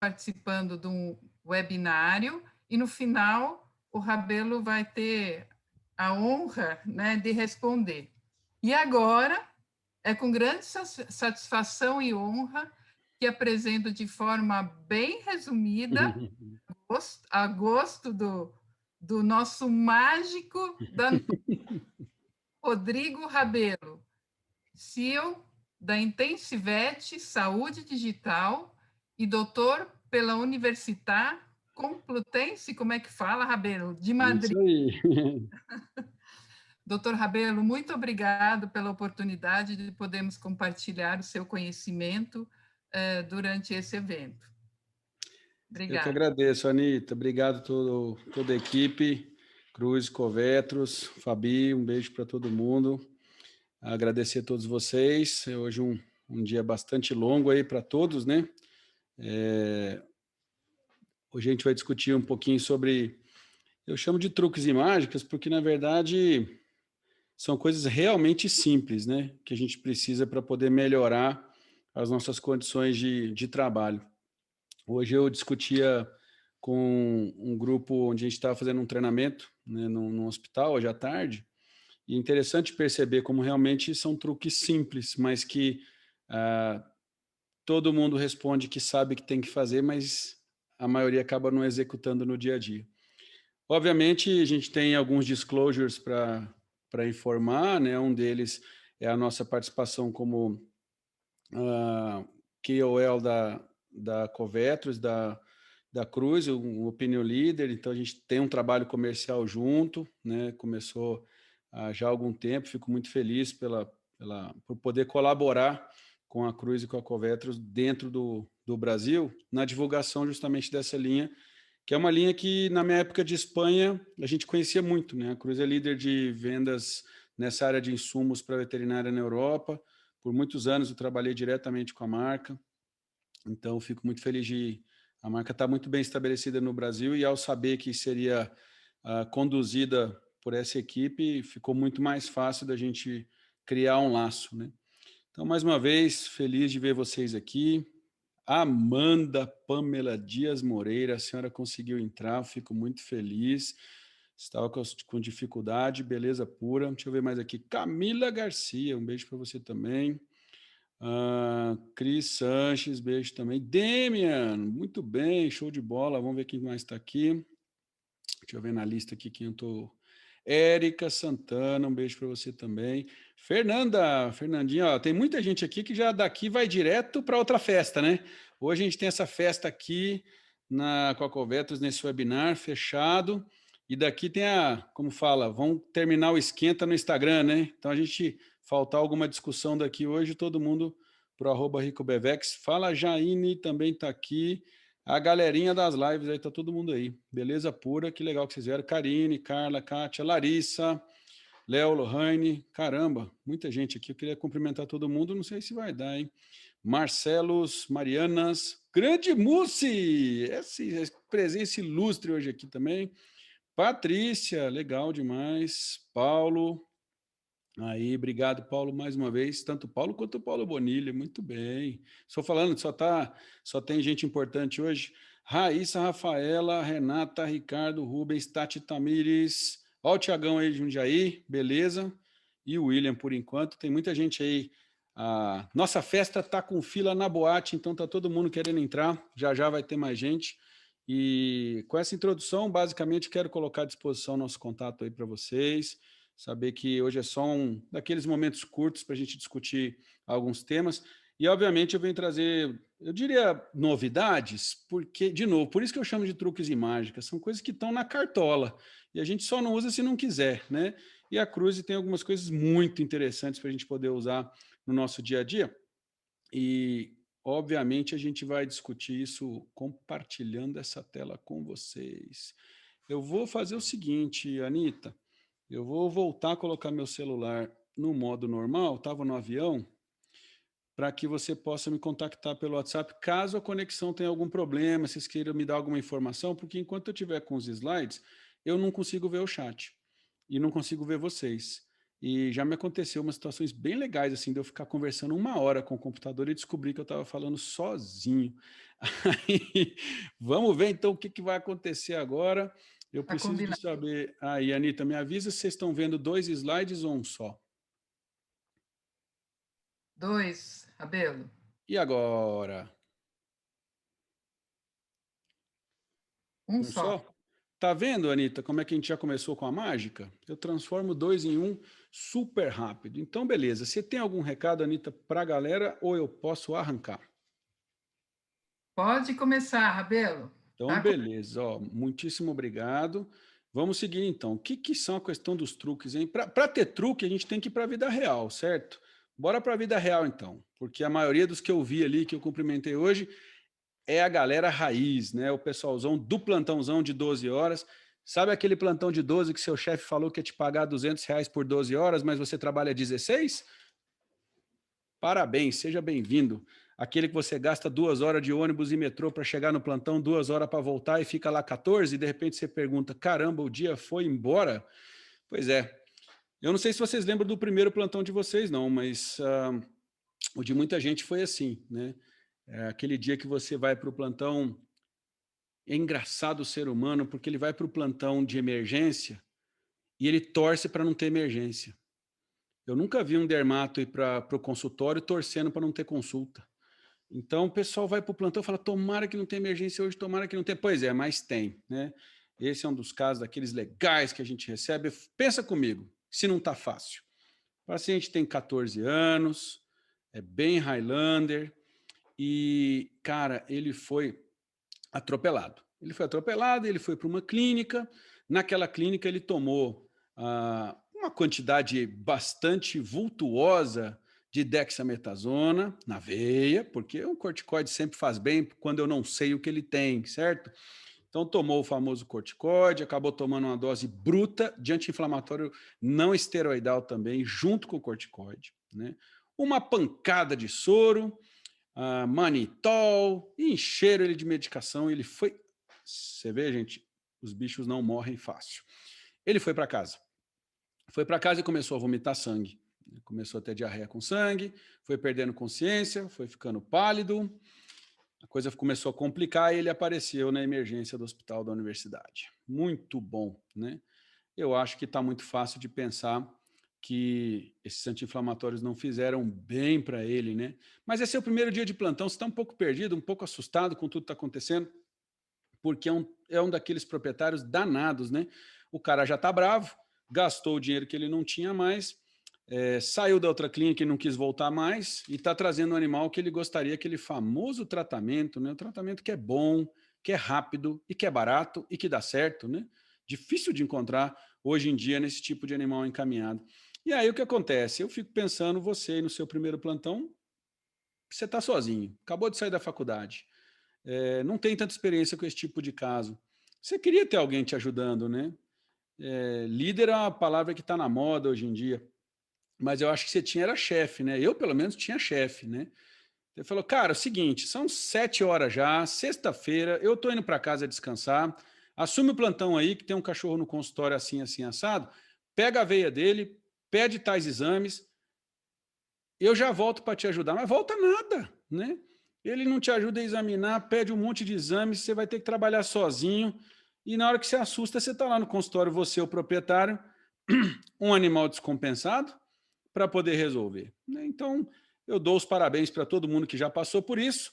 participando de um webinário e, no final, o Rabelo vai ter a honra, né, de responder. E agora, é com grande satisfação e honra que apresento de forma bem resumida, a gosto do nosso mágico Rodrigo Rabelo, CEO da Intensivete Saúde Digital e doutor pela Universitat Complutense, como é que fala, Rabelo? De Madrid. Isso aí. Doutor Rabelo, muito obrigado pela oportunidade de podermos compartilhar o seu conhecimento durante esse evento. Eu que Obrigada. agradeço, Anitta. Obrigado toda a equipe, Cruz, Covetros, Fabi, um beijo para todo mundo. Agradecer a todos vocês. Hoje um dia bastante longo aí para todos, né? Hoje a gente vai discutir um pouquinho sobre, eu chamo de truques e mágicas, porque na verdade são coisas realmente simples, né? Que a gente precisa para poder melhorar as nossas condições de trabalho. Hoje eu discutia com um grupo onde a gente estava fazendo um treinamento, né, num hospital, hoje à tarde, e é interessante perceber como realmente são truques simples, mas que todo mundo responde que sabe que tem que fazer, mas a maioria acaba não executando no dia a dia. Obviamente, a gente tem alguns disclosures para informar, né? Um deles é a nossa participação como KOL da Covetros, da Cruz, um opinion leader, então a gente tem um trabalho comercial junto, né? Começou já há algum tempo, fico muito feliz por poder colaborar com a Cruz e com a Covetros dentro do Brasil, na divulgação justamente dessa linha, que é uma linha que, na minha época de Espanha, a gente conhecia muito, né? A Cruz é líder de vendas nessa área de insumos para veterinária na Europa. Por muitos anos eu trabalhei diretamente com a marca, então fico muito feliz de a marca estar muito bem estabelecida no Brasil, e ao saber que seria conduzida por essa equipe, ficou muito mais fácil da gente criar um laço, né? Então, mais uma vez, feliz de ver vocês aqui. Amanda Pamela Dias Moreira, a senhora conseguiu entrar, fico muito feliz. Estava com dificuldade, beleza pura. Deixa eu ver mais aqui. Camila Garcia, um beijo para você também. Cris Sanches, beijo também. Demian, muito bem, show de bola. Vamos ver quem mais está aqui. Deixa eu ver na lista aqui quem eu estou. Érica Santana, um beijo para você também. Fernandinha, ó, tem muita gente aqui que já daqui vai direto para outra festa, né? Hoje a gente tem essa festa aqui na Cocovetros, nesse webinar fechado, e daqui tem como fala, vamos terminar o esquenta no Instagram, né? Então a gente faltar alguma discussão daqui hoje, todo mundo pro @ricobevex. Fala, Jaine também está aqui. A galerinha das lives aí, tá todo mundo aí. Beleza pura, que legal que vocês vieram. Karine, Carla, Kátia, Larissa, Léo, Lohane. Caramba, muita gente aqui. Eu queria cumprimentar todo mundo, não sei se vai dar, hein? Marcelos, Marianas, grande Mussi! Essa presença ilustre hoje aqui também. Patrícia, legal demais. Paulo, aí, obrigado, Paulo, mais uma vez. Tanto o Paulo quanto o Paulo Bonilha, muito bem. Estou falando, só tem gente importante hoje. Raíssa, Rafaela, Renata, Ricardo, Rubens, Tati Tamires. Olha o Tiagão aí de Jundiaí, beleza? E o William, por enquanto. Tem muita gente aí. Nossa festa está com fila na boate, então está todo mundo querendo entrar. Já já vai ter mais gente. E com essa introdução, basicamente, quero colocar à disposição nosso contato aí para vocês. Saber que hoje é só um daqueles momentos curtos para a gente discutir alguns temas. E, obviamente, eu venho trazer, eu diria, novidades, porque, de novo, por isso que eu chamo de truques e mágicas, são coisas que estão na cartola, e a gente só não usa se não quiser, né? E a Cruze tem algumas coisas muito interessantes para a gente poder usar no nosso dia a dia, e, obviamente, a gente vai discutir isso compartilhando essa tela com vocês. Eu vou fazer o seguinte, Anitta, eu vou voltar a colocar meu celular no modo normal, estava no avião, para que você possa me contactar pelo WhatsApp caso a conexão tenha algum problema, vocês queiram me dar alguma informação, porque enquanto eu estiver com os slides, eu não consigo ver o chat e não consigo ver vocês. E já me aconteceu umas situações bem legais, assim, de eu ficar conversando 1 hora com o computador e descobrir que eu estava falando sozinho. Aí, vamos ver então o que, que vai acontecer agora. Eu Tá preciso de combinado. saber. Aí, Anitta, me avisa se vocês estão vendo 2 slides ou um só. 2, Rabelo. E agora? Um Um só. só? Tá vendo, Anitta, como é que a gente já começou com a mágica? Eu transformo 2 em 1 super rápido. Então, beleza. Você tem algum recado, Anitta, para a galera ou eu posso arrancar? Pode começar, Rabelo. Então, Tá? beleza. Ó, muitíssimo obrigado. Vamos seguir então. O que, que são a questão dos truques, hein? Para ter truque, a gente tem que ir para a vida real, certo? Bora para a vida real então, porque a maioria dos que eu vi ali, que eu cumprimentei hoje, é a galera raiz, né? O pessoalzão do plantãozão de 12 horas. Sabe aquele plantão de 12 que seu chefe falou que ia te pagar R$ 200 por 12 horas, mas você trabalha 16? Parabéns, seja bem-vindo. Aquele que você gasta 2 horas de ônibus e metrô para chegar no plantão, 2 horas para voltar e fica lá 14, e de repente você pergunta: caramba, o dia foi embora? Pois é. Eu não sei se vocês lembram do primeiro plantão de vocês, não, mas o de muita gente foi assim, né? É aquele dia que você vai para o plantão. É engraçado o ser humano, porque ele vai para o plantão de emergência e ele torce para não ter emergência. Eu nunca vi um dermato ir para o consultório torcendo para não ter consulta. Então o pessoal vai para o plantão e fala: tomara que não tenha emergência hoje, tomara que não tenha. Pois é, mas tem, né? Esse é um dos casos daqueles legais que a gente recebe. Pensa comigo, se não está fácil. O paciente tem 14 anos, é bem Highlander e, cara, ele foi atropelado. Ele foi atropelado, ele foi para uma clínica. Naquela clínica ele tomou uma quantidade bastante vultuosa de dexametasona na veia, porque um corticoide sempre faz bem quando eu não sei o que ele tem, certo? Então tomou o famoso corticoide, acabou tomando uma dose bruta de anti-inflamatório não esteroidal também, junto com o corticoide, né? Uma pancada de soro, manitol, encheram ele de medicação, ele foi... Você vê, gente, os bichos não morrem fácil. Ele foi para casa. Foi para casa e começou a vomitar sangue. Começou a ter diarreia com sangue, foi perdendo consciência, foi ficando pálido, a coisa começou a complicar e ele apareceu na emergência do hospital da universidade. Muito bom, né? Eu acho que está muito fácil de pensar que esses anti-inflamatórios não fizeram bem para ele, né? Mas esse é o primeiro dia de plantão, você está um pouco perdido, um pouco assustado com tudo que está acontecendo, porque é um daqueles proprietários danados, né? O cara já está bravo, gastou o dinheiro que ele não tinha mais, saiu da outra clínica e não quis voltar mais, e está trazendo um animal que ele gostaria, aquele famoso tratamento, né? O tratamento que é bom, que é rápido e que é barato e que dá certo, né? Difícil de encontrar hoje em dia nesse tipo de animal encaminhado. E aí o que acontece? Eu fico pensando, você no seu primeiro plantão, você está sozinho, acabou de sair da faculdade, não tem tanta experiência com esse tipo de caso. Você queria ter alguém te ajudando, né? Líder é uma palavra que está na moda hoje em dia, mas eu acho que você tinha era chefe, né? Eu, pelo menos, tinha chefe, né? Ele falou, cara, é o seguinte, são 7 horas já, sexta-feira, eu tô indo para casa descansar, assume o plantão aí, que tem um cachorro no consultório assim, assim, assado, pega a veia dele, pede tais exames, eu já volto para te ajudar, mas volta nada, né? Ele não te ajuda a examinar, pede um monte de exames, você vai ter que trabalhar sozinho, e na hora que você assusta, você está lá no consultório, você, o proprietário, um animal descompensado, para poder resolver, né? Então, eu dou os parabéns para todo mundo que já passou por isso,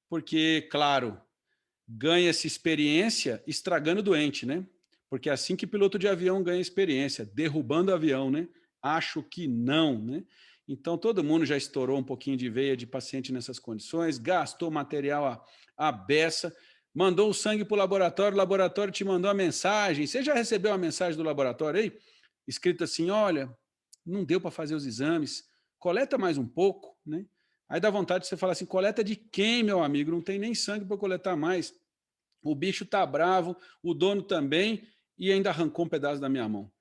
porque, claro, ganha-se experiência estragando o doente, né? Porque é assim que piloto de avião ganha experiência, derrubando o avião, né? Acho que não, né? Então, todo mundo já estourou um pouquinho de veia de paciente nessas condições, gastou material à beça, mandou o sangue para o laboratório te mandou a mensagem. Você já recebeu a mensagem do laboratório aí? Escrito assim, olha, não deu para fazer os exames, coleta mais um pouco, né? Aí dá vontade de você falar assim, coleta de quem, meu amigo? Não tem nem sangue para coletar mais. O bicho tá bravo, o dono também, e ainda arrancou um pedaço da minha mão.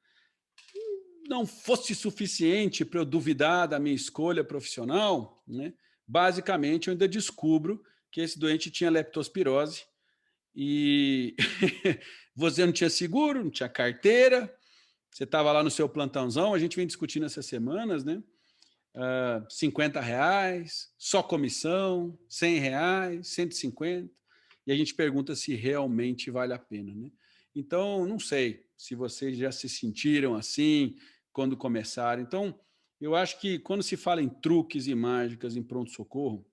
Não fosse suficiente para eu duvidar da minha escolha profissional, né? Basicamente eu ainda descubro que esse doente tinha leptospirose e você não tinha seguro, não tinha carteira, você estava lá no seu plantãozão, a gente vem discutindo essas semanas, né? R$ 50, só comissão, R$ 100, 150, e a gente pergunta se realmente vale a pena, né? Então, não sei se vocês já se sentiram assim quando começaram. Então, eu acho que quando se fala em truques e mágicas em pronto-socorro,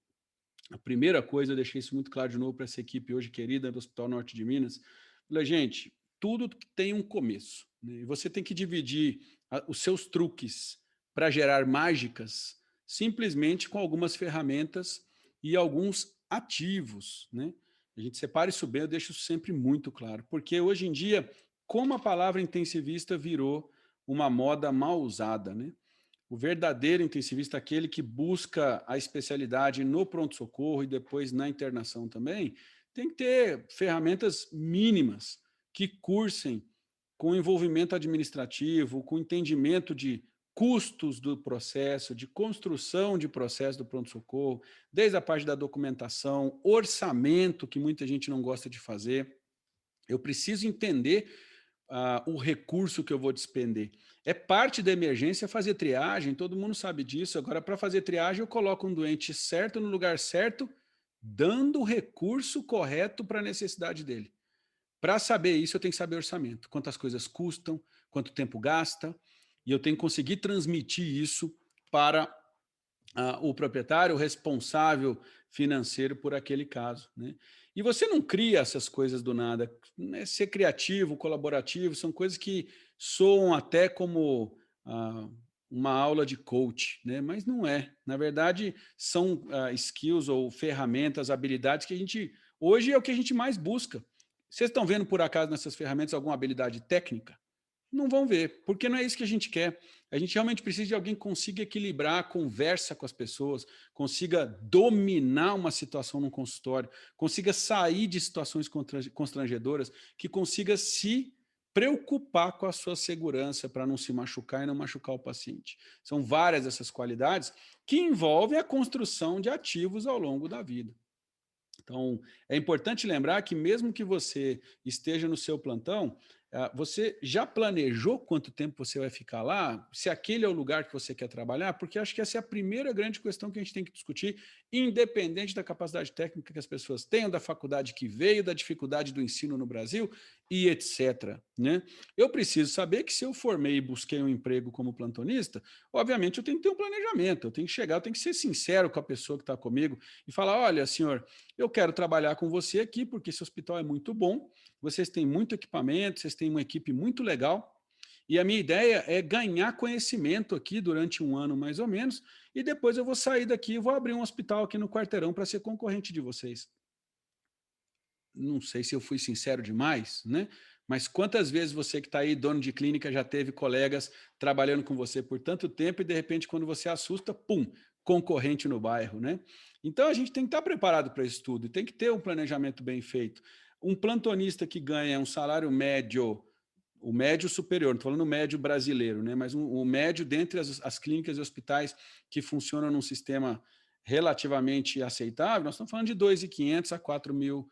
a primeira coisa, eu deixei isso muito claro de novo para essa equipe hoje querida do Hospital Norte de Minas. Falei, gente, tudo tem um começo, né? E você tem que dividir os seus truques para gerar mágicas simplesmente com algumas ferramentas e alguns ativos, né? A gente separa isso bem, eu deixo isso sempre muito claro, porque hoje em dia, como a palavra intensivista virou uma moda mal usada, né? O verdadeiro intensivista é aquele que busca a especialidade no pronto-socorro e depois na internação também, tem que ter ferramentas mínimas que cursem com envolvimento administrativo, com entendimento de custos do processo, de construção de processo do pronto-socorro, desde a parte da documentação, orçamento, que muita gente não gosta de fazer. Eu preciso entender o recurso que eu vou despender. É parte da emergência fazer triagem, todo mundo sabe disso. Agora, para fazer triagem, eu coloco um doente certo no lugar certo, dando o recurso correto para a necessidade dele. Para saber isso, eu tenho que saber orçamento, quantas coisas custam, quanto tempo gasta, e eu tenho que conseguir transmitir isso para o proprietário, o responsável financeiro por aquele caso, né? E você não cria essas coisas do nada, né? Ser criativo, colaborativo, são coisas que soam até como uma aula de coach, né? Mas não é. Na verdade, são skills ou ferramentas, habilidades que a gente, hoje é o que a gente mais busca. Vocês estão vendo, por acaso, nessas ferramentas alguma habilidade técnica? Não vão ver, porque não é isso que a gente quer. A gente realmente precisa de alguém que consiga equilibrar a conversa com as pessoas, consiga dominar uma situação no consultório, consiga sair de situações constrangedoras, que consiga se preocupar com a sua segurança para não se machucar e não machucar o paciente. São várias essas qualidades que envolvem a construção de ativos ao longo da vida. Então, é importante lembrar que mesmo que você esteja no seu plantão, você já planejou quanto tempo você vai ficar lá? Se aquele é o lugar que você quer trabalhar? Porque acho que essa é a primeira grande questão que a gente tem que discutir, independente da capacidade técnica que as pessoas tenham, da faculdade que veio, da dificuldade do ensino no Brasil e etc, né? Eu preciso saber que se eu formei e busquei um emprego como plantonista, obviamente eu tenho que ter um planejamento, eu tenho que chegar, eu tenho que ser sincero com a pessoa que está comigo e falar, olha, senhor, eu quero trabalhar com você aqui porque esse hospital é muito bom, vocês têm muito equipamento, vocês têm uma equipe muito legal, e a minha ideia é ganhar conhecimento aqui durante um ano mais ou menos, e depois eu vou sair daqui e vou abrir um hospital aqui no Quarteirão para ser concorrente de vocês. Não sei se eu fui sincero demais, né? Mas quantas vezes você que está aí, dono de clínica, já teve colegas trabalhando com você por tanto tempo e de repente quando você assusta, pum, concorrente no bairro, né? Então a gente tem que estar preparado para isso tudo, tem que ter um planejamento bem feito. Um plantonista que ganha um salário médio, o médio superior, não estou falando o médio brasileiro, né? Mas o médio dentre as clínicas e hospitais que funcionam num sistema relativamente aceitável, nós estamos falando de 2.500 a 4.000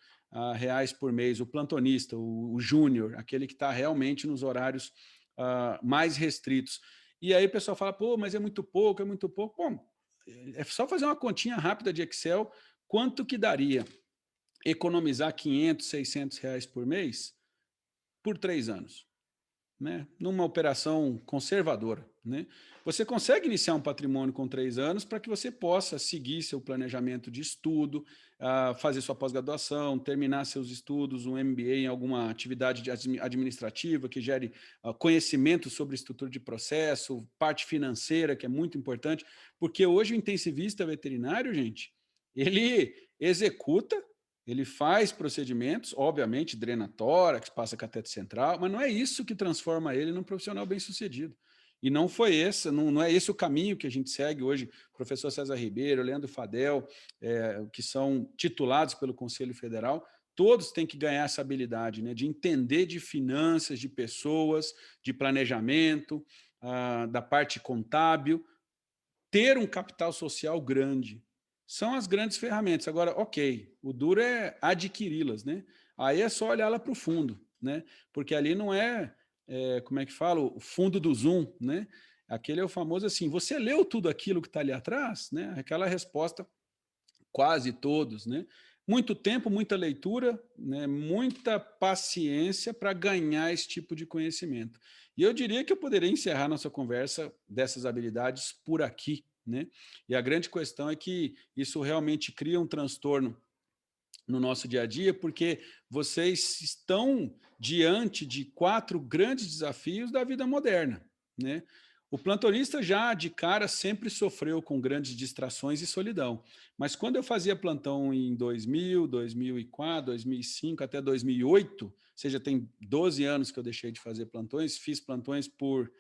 reais por mês, o plantonista, o júnior, aquele que está realmente nos horários mais restritos. E aí o pessoal fala, pô, mas é muito pouco, é muito pouco. Bom, é só fazer uma continha rápida de Excel, quanto que daria economizar 500, 600 reais por mês por 3 anos, né? Numa operação conservadora, né? Você consegue iniciar um patrimônio com 3 anos para que você possa seguir seu planejamento de estudo, fazer sua pós-graduação, terminar seus estudos, um MBA em alguma atividade administrativa que gere conhecimento sobre estrutura de processo, parte financeira, que é muito importante, porque hoje o intensivista veterinário, gente, ele executa, ele faz procedimentos, obviamente, drena tórax, passa cateter central, mas não é isso que transforma ele num profissional bem-sucedido. E não foi esse, não é esse o caminho que a gente segue hoje. Professor César Ribeiro, Leandro Fadel, que são titulados pelo Conselho Federal, todos têm que ganhar essa habilidade, né, de entender de finanças, de pessoas, de planejamento, da parte contábil, ter um capital social grande. São as grandes ferramentas. Agora, ok, o duro é adquiri-las, né? Aí é só olhar lá para o fundo, né? Porque ali não como é que fala? O fundo do Zoom, né? Aquele é o famoso assim, você leu tudo aquilo que está ali atrás? Né? Aquela resposta, quase todos, né? Muito tempo, muita leitura, né? Muita paciência para ganhar esse tipo de conhecimento. E eu diria que eu poderia encerrar nossa conversa dessas habilidades por aqui, né? E a grande questão é que isso realmente cria um transtorno no nosso dia a dia, porque vocês estão diante de 4 grandes desafios da vida moderna, né? O plantonista já de cara sempre sofreu com grandes distrações e solidão, mas quando eu fazia plantão em 2000, 2004, 2005 até 2008, ou seja, tem 12 anos que eu deixei de fazer plantões, fiz plantões por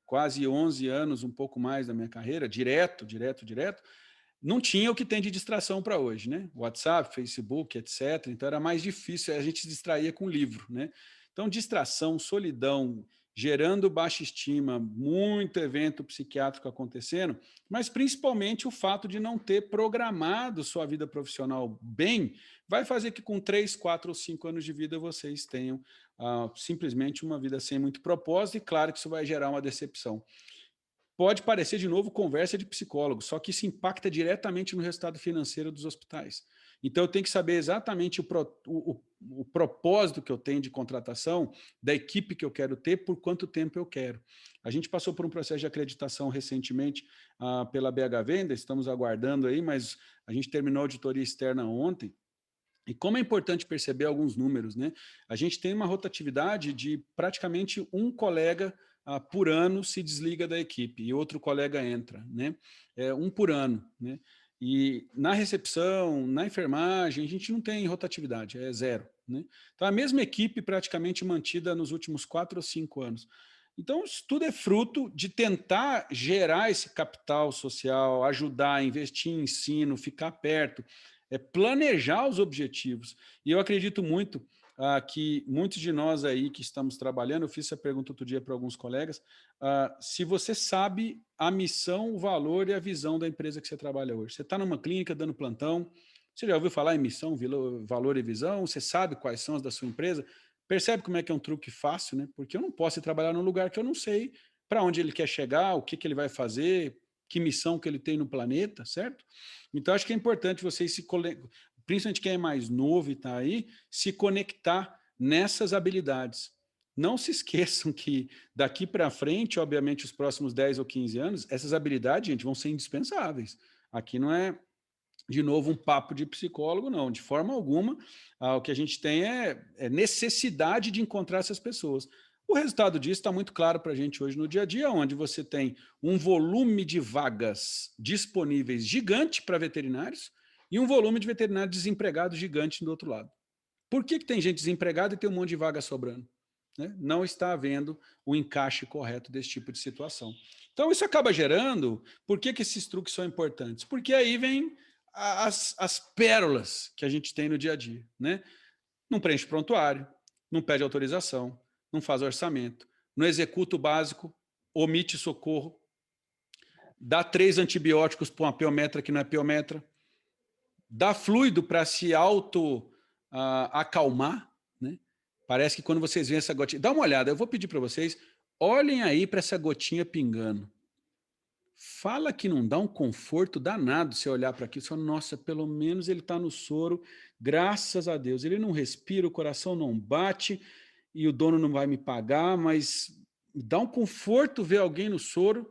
quase 11 anos, um pouco mais da minha carreira, direto, não tinha o que tem de distração para hoje, né? WhatsApp, Facebook, etc. Então era mais difícil, a gente se distraía com livro, né? Então, distração, solidão, gerando baixa estima, muito evento psiquiátrico acontecendo, mas principalmente o fato de não ter programado sua vida profissional bem, vai fazer que com 3, 4 ou 5 anos de vida vocês tenham simplesmente uma vida sem muito propósito, e claro que isso vai gerar uma decepção. Pode parecer, de novo, conversa de psicólogo, só que isso impacta diretamente no resultado financeiro dos hospitais. Então, eu tenho que saber exatamente o propósito que eu tenho de contratação, da equipe que eu quero ter, por quanto tempo eu quero. A gente passou por um processo de acreditação recentemente pela BHV, ainda estamos aguardando aí, mas a gente terminou a auditoria externa ontem. E como é importante perceber alguns números, né? A gente tem uma rotatividade de praticamente um colega por ano se desliga da equipe e outro colega entra, né? Um por ano, né? E na recepção, na enfermagem, a gente não tem rotatividade, é zero, né? Então, a mesma equipe praticamente mantida nos últimos 4 ou 5 anos. Então, isso tudo é fruto de tentar gerar esse capital social, ajudar, investir em ensino, ficar perto, planejar os objetivos. E eu acredito muito que muitos de nós aí que estamos trabalhando, eu fiz essa pergunta outro dia para alguns colegas, se você sabe a missão, o valor e a visão da empresa que você trabalha hoje. Você está numa clínica dando plantão, você já ouviu falar em missão, valor e visão? Você sabe quais são as da sua empresa? Percebe como é que é um truque fácil, né? Porque eu não posso ir trabalhar num lugar que eu não sei para onde ele quer chegar, o que, que ele vai fazer, que missão que ele tem no planeta, certo? Então, acho que é importante vocês principalmente quem é mais novo e está aí, se conectar nessas habilidades. Não se esqueçam que daqui para frente, obviamente, os próximos 10 ou 15 anos, essas habilidades, gente, vão ser indispensáveis. Aqui não é, de novo, um papo de psicólogo, não. De forma alguma, o que a gente tem é necessidade de encontrar essas pessoas. O resultado disso está muito claro para a gente hoje no dia a dia, onde você tem um volume de vagas disponíveis gigante para veterinários e um volume de veterinários desempregados gigante do outro lado. Por que tem gente desempregada e tem um monte de vaga sobrando? Né? Não está havendo o encaixe correto desse tipo de situação. Então, isso acaba gerando... Por que esses truques são importantes? Porque aí vem as pérolas que a gente tem no dia a dia. Né? Não preenche prontuário, não pede autorização, não faz orçamento, não executa o básico, omite socorro, dá 3 antibióticos para uma piometra que não é piometra, dá fluido para se acalmar, né? Parece que quando vocês veem essa gotinha... Dá uma olhada, eu vou pedir para vocês, olhem aí para essa gotinha pingando. Fala que não dá um conforto danado você olhar para aquilo e falar, nossa, pelo menos ele está no soro, graças a Deus. Ele não respira, o coração não bate e o dono não vai me pagar, mas dá um conforto ver alguém no soro.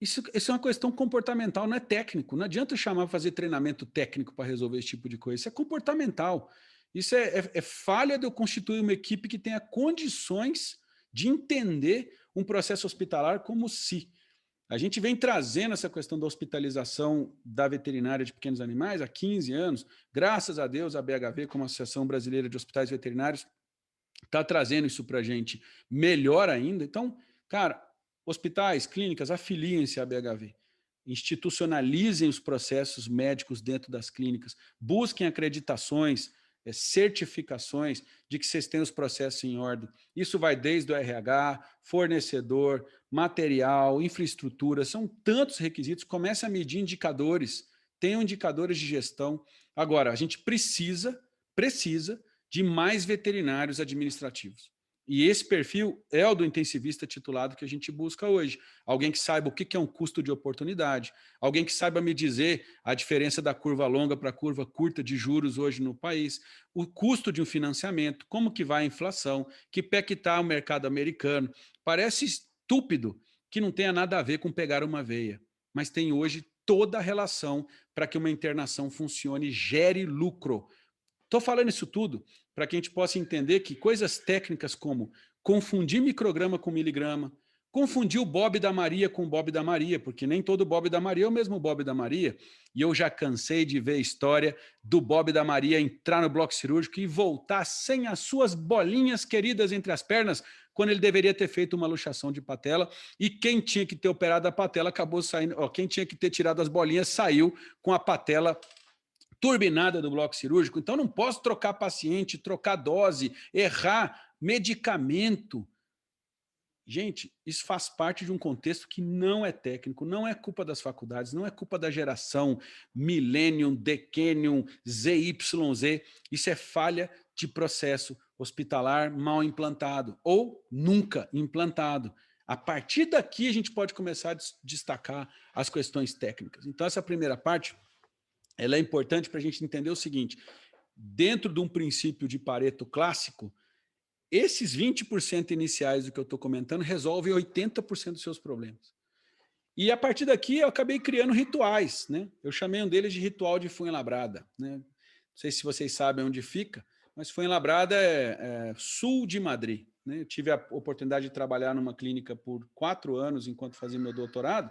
Isso é uma questão comportamental, não é técnico. Não adianta chamar para fazer treinamento técnico para resolver esse tipo de coisa. Isso é comportamental. Isso é falha de eu constituir uma equipe que tenha condições de entender um processo hospitalar como se... A gente vem trazendo essa questão da hospitalização da veterinária de pequenos animais há 15 anos. Graças a Deus, a BHV, como Associação Brasileira de Hospitais Veterinários, está trazendo isso para a gente melhor ainda. Então, cara, hospitais, clínicas, afiliem-se à BHV. Institucionalizem os processos médicos dentro das clínicas. Busquem acreditações, certificações de que vocês têm os processos em ordem. Isso vai desde o RH, fornecedor, material, infraestrutura, são tantos requisitos. Comece a medir indicadores, tenham indicadores de gestão. Agora, a gente precisa de mais veterinários administrativos. E esse perfil é o do intensivista titulado que a gente busca hoje. Alguém que saiba o que é um custo de oportunidade, alguém que saiba me dizer a diferença da curva longa para a curva curta de juros hoje no país, o custo de um financiamento, como que vai a inflação, que pé que está o mercado americano. Parece estúpido que não tenha nada a ver com pegar uma veia, mas tem hoje toda a relação para que uma internação funcione e gere lucro. Estou falando isso tudo para que a gente possa entender que coisas técnicas como confundir micrograma com miligrama, confundir o Bob da Maria com o Bob da Maria, porque nem todo Bob da Maria é o mesmo Bob da Maria, e eu já cansei de ver a história do Bob da Maria entrar no bloco cirúrgico e voltar sem as suas bolinhas queridas entre as pernas, quando ele deveria ter feito uma luxação de patela, e quem tinha que ter operado a patela acabou saindo, quem tinha que ter tirado as bolinhas saiu com a patela turbinada do bloco cirúrgico. Então, não posso trocar paciente, trocar dose, errar medicamento. Gente, isso faz parte de um contexto que não é técnico, não é culpa das faculdades, não é culpa da geração Millennium, Decanium, ZYZ. Isso é falha de processo hospitalar mal implantado ou nunca implantado. A partir daqui, a gente pode começar a destacar as questões técnicas. Então, essa primeira parte ela é importante para a gente entender o seguinte: dentro de um princípio de Pareto clássico, esses 20% iniciais do que eu estou comentando resolvem 80% dos seus problemas. E a partir daqui eu acabei criando rituais, né? Eu chamei um deles de ritual de Fuenlabrada, né? Não sei se vocês sabem onde fica, mas Fuenlabrada é sul de Madrid, né? Eu tive a oportunidade de trabalhar numa clínica por 4 anos enquanto fazia meu doutorado.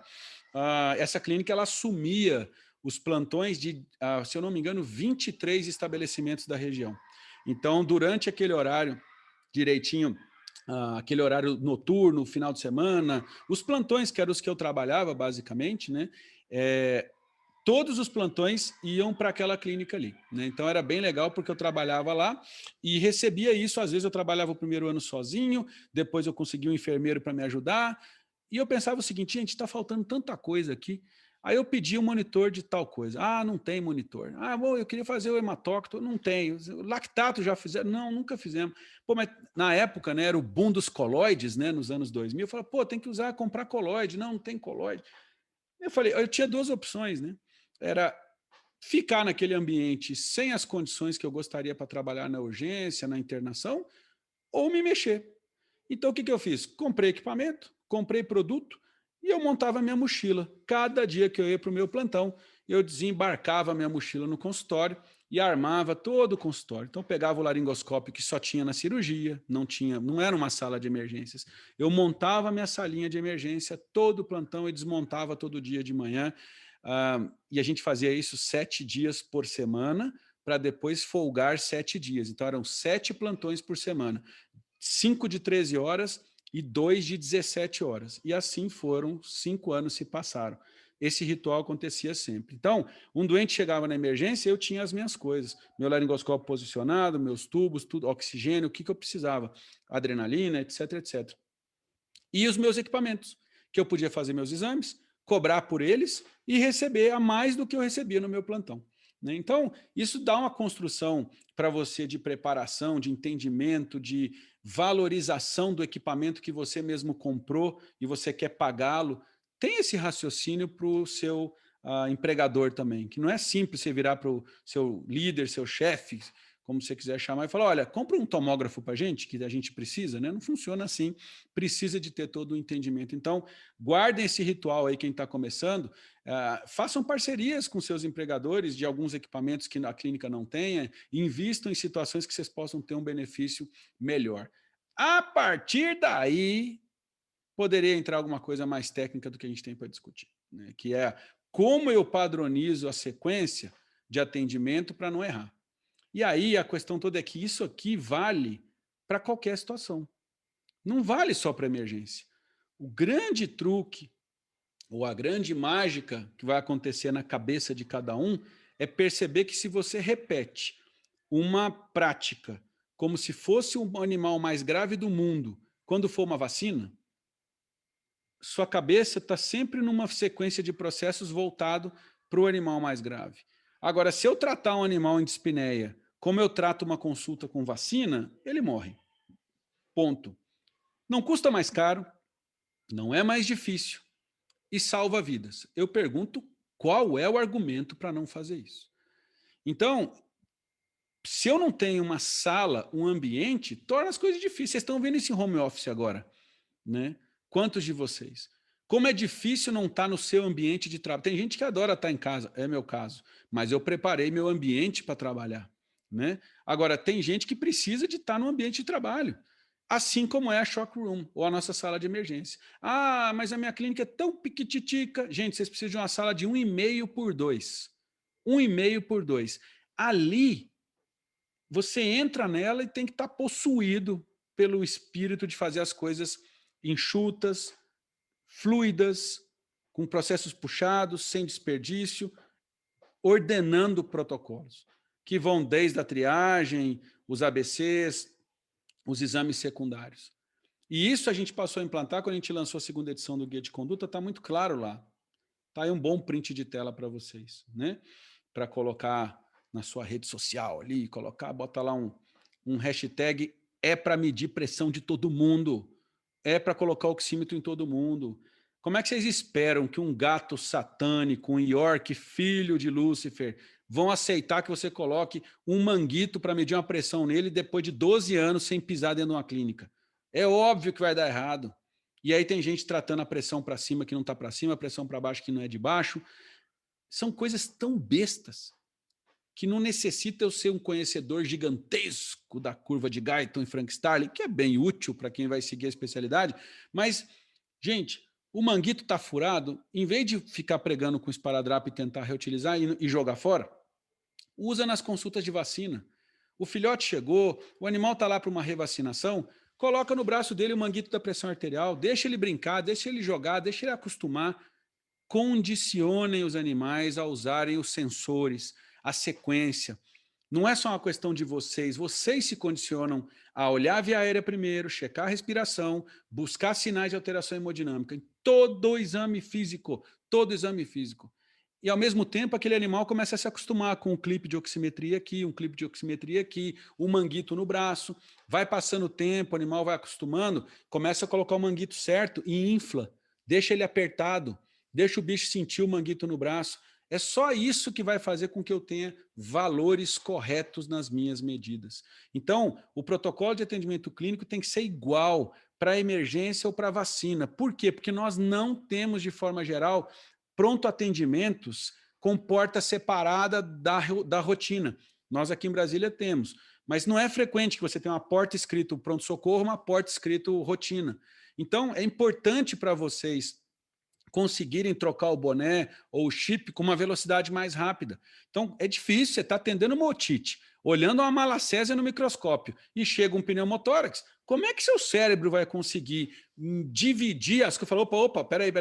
Essa clínica ela assumia os plantões de, se eu não me engano, 23 estabelecimentos da região. Então, durante aquele horário direitinho, aquele horário noturno, final de semana, os plantões, que eram os que eu trabalhava, basicamente, né? Todos os plantões iam para aquela clínica ali, né? Então era bem legal porque eu trabalhava lá e recebia isso. Às vezes eu trabalhava o primeiro ano sozinho, depois eu conseguia um enfermeiro para me ajudar. E eu pensava o seguinte: gente, está faltando tanta coisa aqui. Aí eu pedi um monitor de tal coisa. Não tem monitor. Bom, eu queria fazer o hematócrito. Não tem. O lactato já fizeram? Não, nunca fizemos. Pô, mas na época, né, era o boom dos colóides, né, nos anos 2000. Eu falei, pô, tem que comprar colóide. Não, não tem colóide. Eu falei, eu tinha 2 opções, né? Era ficar naquele ambiente sem as condições que eu gostaria para trabalhar na urgência, na internação, ou me mexer. Então, o que eu fiz? Comprei equipamento, comprei produto e eu montava a minha mochila. Cada dia que eu ia para o meu plantão, eu desembarcava a minha mochila no consultório e armava todo o consultório. Então, eu pegava o laringoscópio que só tinha na cirurgia, não era uma sala de emergências. Eu montava a minha salinha de emergência, todo o plantão e desmontava todo dia de manhã. E a gente fazia isso 7 dias por semana, para depois folgar 7 dias. Então, eram 7 plantões por semana. 5 de 13 horas e 2 de 17 horas. E assim foram, 5 anos se passaram. Esse ritual acontecia sempre. Então, um doente chegava na emergência, eu tinha as minhas coisas. Meu laringoscópio posicionado, meus tubos, tudo, oxigênio, o que eu precisava, adrenalina, etc, etc. E os meus equipamentos, que eu podia fazer meus exames, cobrar por eles e receber a mais do que eu recebia no meu plantão. Então, isso dá uma construção para você de preparação, de entendimento, de valorização do equipamento que você mesmo comprou e você quer pagá-lo. Tem esse raciocínio para o seu empregador também, que não é simples você virar para o seu líder, seu chefe, como você quiser chamar, e falar, olha, compra um tomógrafo para a gente, que a gente precisa, né? Não funciona assim, precisa de ter todo o entendimento. Então, guardem esse ritual aí, quem está começando, façam parcerias com seus empregadores de alguns equipamentos que a clínica não tenha, invistam em situações que vocês possam ter um benefício melhor. A partir daí, poderia entrar alguma coisa mais técnica do que a gente tem para discutir, né? Que é como eu padronizo a sequência de atendimento para não errar. E aí a questão toda é que isso aqui vale para qualquer situação. Não vale só para emergência. O grande truque ou a grande mágica que vai acontecer na cabeça de cada um é perceber que se você repete uma prática como se fosse o animal mais grave do mundo, quando for uma vacina, sua cabeça está sempre numa sequência de processos voltado para o animal mais grave. Agora, se eu tratar um animal em dispneia como eu trato uma consulta com vacina, ele morre. Ponto. Não custa mais caro, não é mais difícil e salva vidas. Eu pergunto qual é o argumento para não fazer isso. Então, se eu não tenho uma sala, um ambiente, torna as coisas difíceis. Vocês estão vendo esse home office agora, né? Quantos de vocês? Como é difícil não estar no seu ambiente de trabalho. Tem gente que adora estar em casa, é meu caso, mas eu preparei meu ambiente para trabalhar, né? Agora, tem gente que precisa de estar no ambiente de trabalho, assim como é a shock room ou a nossa sala de emergência. Ah, mas a minha clínica é tão piquititica. Gente, vocês precisam de uma sala de 1,5 por 2. 1,5 por 2. Ali, você entra nela e tem que estar possuído pelo espírito de fazer as coisas enxutas, fluidas, com processos puxados, sem desperdício, ordenando protocolos, que vão desde a triagem, os ABCs, os exames secundários. E isso a gente passou a implantar quando a gente lançou a segunda edição do Guia de Conduta, está muito claro lá. Está aí um bom print de tela para vocês, né? Para colocar na sua rede social ali, bota lá um hashtag, é para medir pressão de todo mundo, é para colocar oxímetro em todo mundo. Como é que vocês esperam que um gato satânico, um York, filho de Lúcifer, vão aceitar que você coloque um manguito para medir uma pressão nele depois de 12 anos sem pisar dentro de uma clínica? É óbvio que vai dar errado. E aí tem gente tratando a pressão para cima que não está para cima, a pressão para baixo que não é de baixo. São coisas tão bestas que não necessita eu ser um conhecedor gigantesco da curva de Guyton e Frank Starling, que é bem útil para quem vai seguir a especialidade, mas, gente, o manguito está furado, em vez de ficar pregando com esparadrapo e tentar reutilizar e jogar fora, usa nas consultas de vacina. O filhote chegou, o animal está lá para uma revacinação, coloca no braço dele o manguito da pressão arterial, deixa ele brincar, deixa ele jogar, deixa ele acostumar. Condicionem os animais a usarem os sensores, a sequência. Não é só uma questão de vocês se condicionam a olhar a via aérea primeiro, checar a respiração, buscar sinais de alteração hemodinâmica em todo exame físico, E, ao mesmo tempo, aquele animal começa a se acostumar com um clipe de oximetria aqui, um manguito no braço. Vai passando o tempo, o animal vai acostumando, começa a colocar o manguito certo e infla, deixa ele apertado, deixa o bicho sentir o manguito no braço. É só isso que vai fazer com que eu tenha valores corretos nas minhas medidas. Então, o protocolo de atendimento clínico tem que ser igual para emergência ou para vacina. Por quê? Porque nós não temos, de forma geral, pronto atendimentos com porta separada da rotina. Nós aqui em Brasília temos, mas não é frequente que você tenha uma porta escrito pronto-socorro, uma porta escrito rotina. Então, é importante para vocês conseguirem trocar o boné ou o chip com uma velocidade mais rápida. Então, é difícil, você está atendendo uma otite, olhando uma malacésia no microscópio e chega um pneumotórax. Como é que seu cérebro vai conseguir dividir as coisas? Opa, peraí.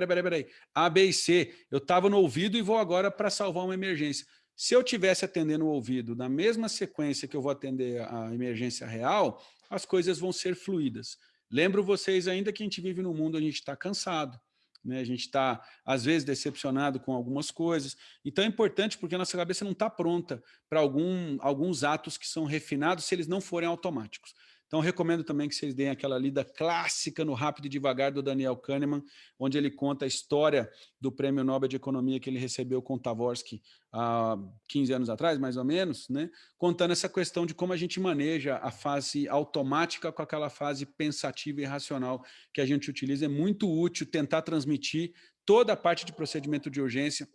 A, B e C, eu estava no ouvido e vou agora para salvar uma emergência. Se eu tivesse atendendo o ouvido na mesma sequência que eu vou atender a emergência real, as coisas vão ser fluídas. Lembro vocês ainda que a gente vive num mundo onde a gente está cansado, né? A gente está, às vezes, decepcionado com algumas coisas. Então, é importante porque a nossa cabeça não está pronta para alguns atos que são refinados se eles não forem automáticos. Então, recomendo também que vocês deem aquela lida clássica no Rápido e Devagar do Daniel Kahneman, onde ele conta a história do Prêmio Nobel de Economia que ele recebeu com Tavorsky há 15 anos atrás, mais ou menos, né? Contando essa questão de como a gente maneja a fase automática com aquela fase pensativa e racional que a gente utiliza. É muito útil tentar transmitir toda a parte de procedimento de urgência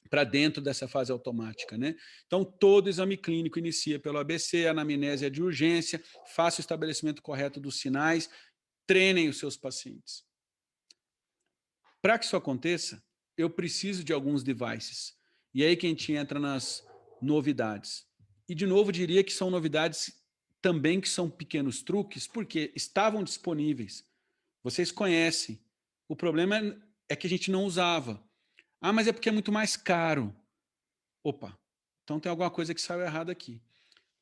para dentro dessa fase automática, né? Então, todo exame clínico inicia pelo ABC, a anamnese é de urgência, faça o estabelecimento correto dos sinais, treinem os seus pacientes. Para que isso aconteça, eu preciso de alguns devices. E aí que a gente entra nas novidades. E, de novo, diria que são novidades também que são pequenos truques, porque estavam disponíveis. Vocês conhecem. O problema é que a gente não usava. Ah, mas é porque é muito mais caro. Opa, então tem alguma coisa que saiu errado aqui.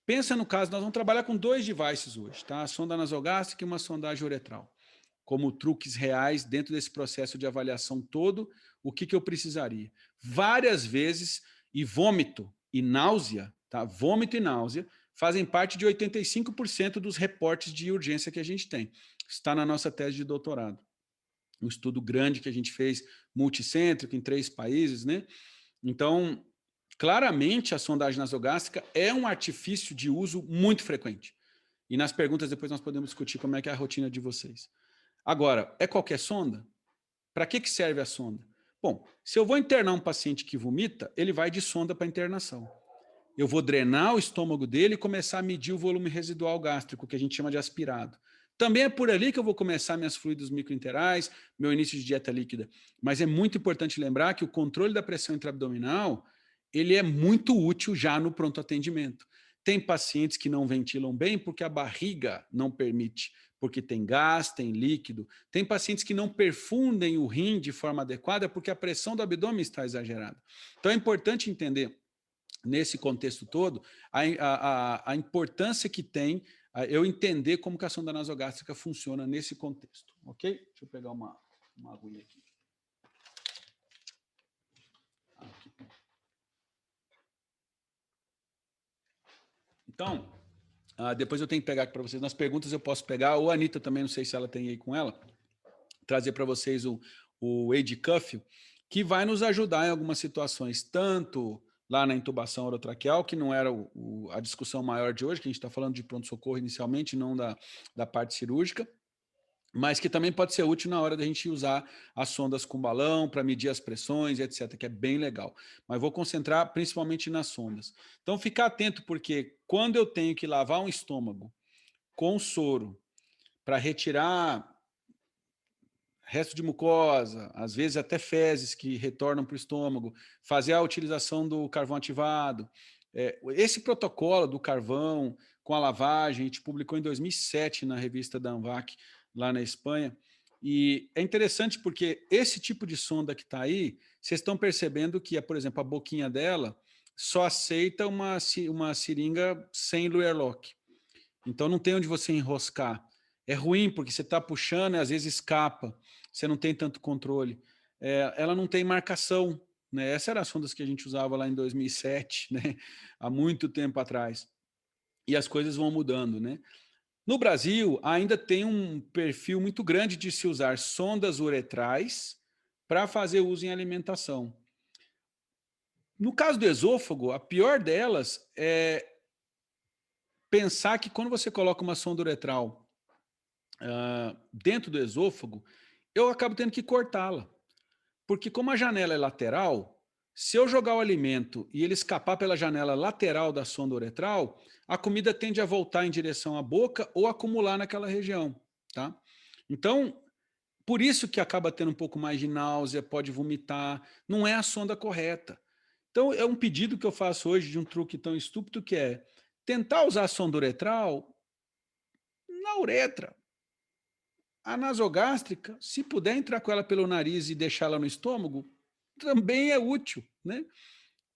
Pensa no caso, nós vamos trabalhar com 2 devices hoje, tá? A sonda nasogástrica e uma sondagem uretral. Como truques reais dentro desse processo de avaliação todo, o que eu precisaria? Várias vezes, e vômito e náusea, tá? Vômito e náusea fazem parte de 85% dos reportes de urgência que a gente tem. Está na nossa tese de doutorado. Um estudo grande que a gente fez, multicêntrico, em 3 países, né? Então, claramente, a sondagem nasogástrica é um artifício de uso muito frequente. E nas perguntas depois nós podemos discutir como é que é a rotina de vocês. Agora, é qualquer sonda? Para que serve a sonda? Bom, se eu vou internar um paciente que vomita, ele vai de sonda para internação. Eu vou drenar o estômago dele e começar a medir o volume residual gástrico, que a gente chama de aspirado. Também é por ali que eu vou começar minhas fluidos microinterais, meu início de dieta líquida. Mas é muito importante lembrar que o controle da pressão intraabdominal, ele é muito útil já no pronto atendimento. Tem pacientes que não ventilam bem porque a barriga não permite, porque tem gás, tem líquido. Tem pacientes que não perfundem o rim de forma adequada porque a pressão do abdômen está exagerada. Então é importante entender nesse contexto todo, a importância que tem eu entender como que a sonda nasogástrica funciona nesse contexto, ok? Deixa eu pegar uma agulha aqui. Então, depois eu tenho que pegar aqui para vocês. Nas perguntas eu posso pegar, ou a Anitta também, não sei se ela tem aí com ela, trazer para vocês o Wade Cuff, que vai nos ajudar em algumas situações, tanto lá na intubação orotraqueal, que não era a discussão maior de hoje, que a gente está falando de pronto-socorro inicialmente, não da parte cirúrgica, mas que também pode ser útil na hora da gente usar as sondas com balão para medir as pressões, etc., que é bem legal. Mas vou concentrar principalmente nas sondas. Então, ficar atento, porque quando eu tenho que lavar um estômago com soro para retirar resto de mucosa, às vezes até fezes que retornam para o estômago, fazer a utilização do carvão ativado. Esse protocolo do carvão com a lavagem, a gente publicou em 2007 na revista da ANVAC, lá na Espanha, e é interessante porque esse tipo de sonda que está aí, vocês estão percebendo que, por exemplo, a boquinha dela só aceita uma seringa sem luer lock. Então não tem onde você enroscar. É ruim porque você está puxando e às vezes escapa, você não tem tanto controle. Ela não tem marcação, né? Essas eram as sondas que a gente usava lá em 2007, né? Há muito tempo atrás. E as coisas vão mudando, né? No Brasil, ainda tem um perfil muito grande de se usar sondas uretrais para fazer uso em alimentação. No caso do esôfago, a pior delas é pensar que quando você coloca uma sonda uretral dentro do esôfago, eu acabo tendo que cortá-la. Porque como a janela é lateral, se eu jogar o alimento e ele escapar pela janela lateral da sonda uretral, a comida tende a voltar em direção à boca ou acumular naquela região, tá? Então, por isso que acaba tendo um pouco mais de náusea, pode vomitar, não é a sonda correta. Então, é um pedido que eu faço hoje de um truque tão estúpido que é tentar usar a sonda uretral na uretra. A nasogástrica, se puder entrar com ela pelo nariz e deixá-la no estômago, também é útil, né?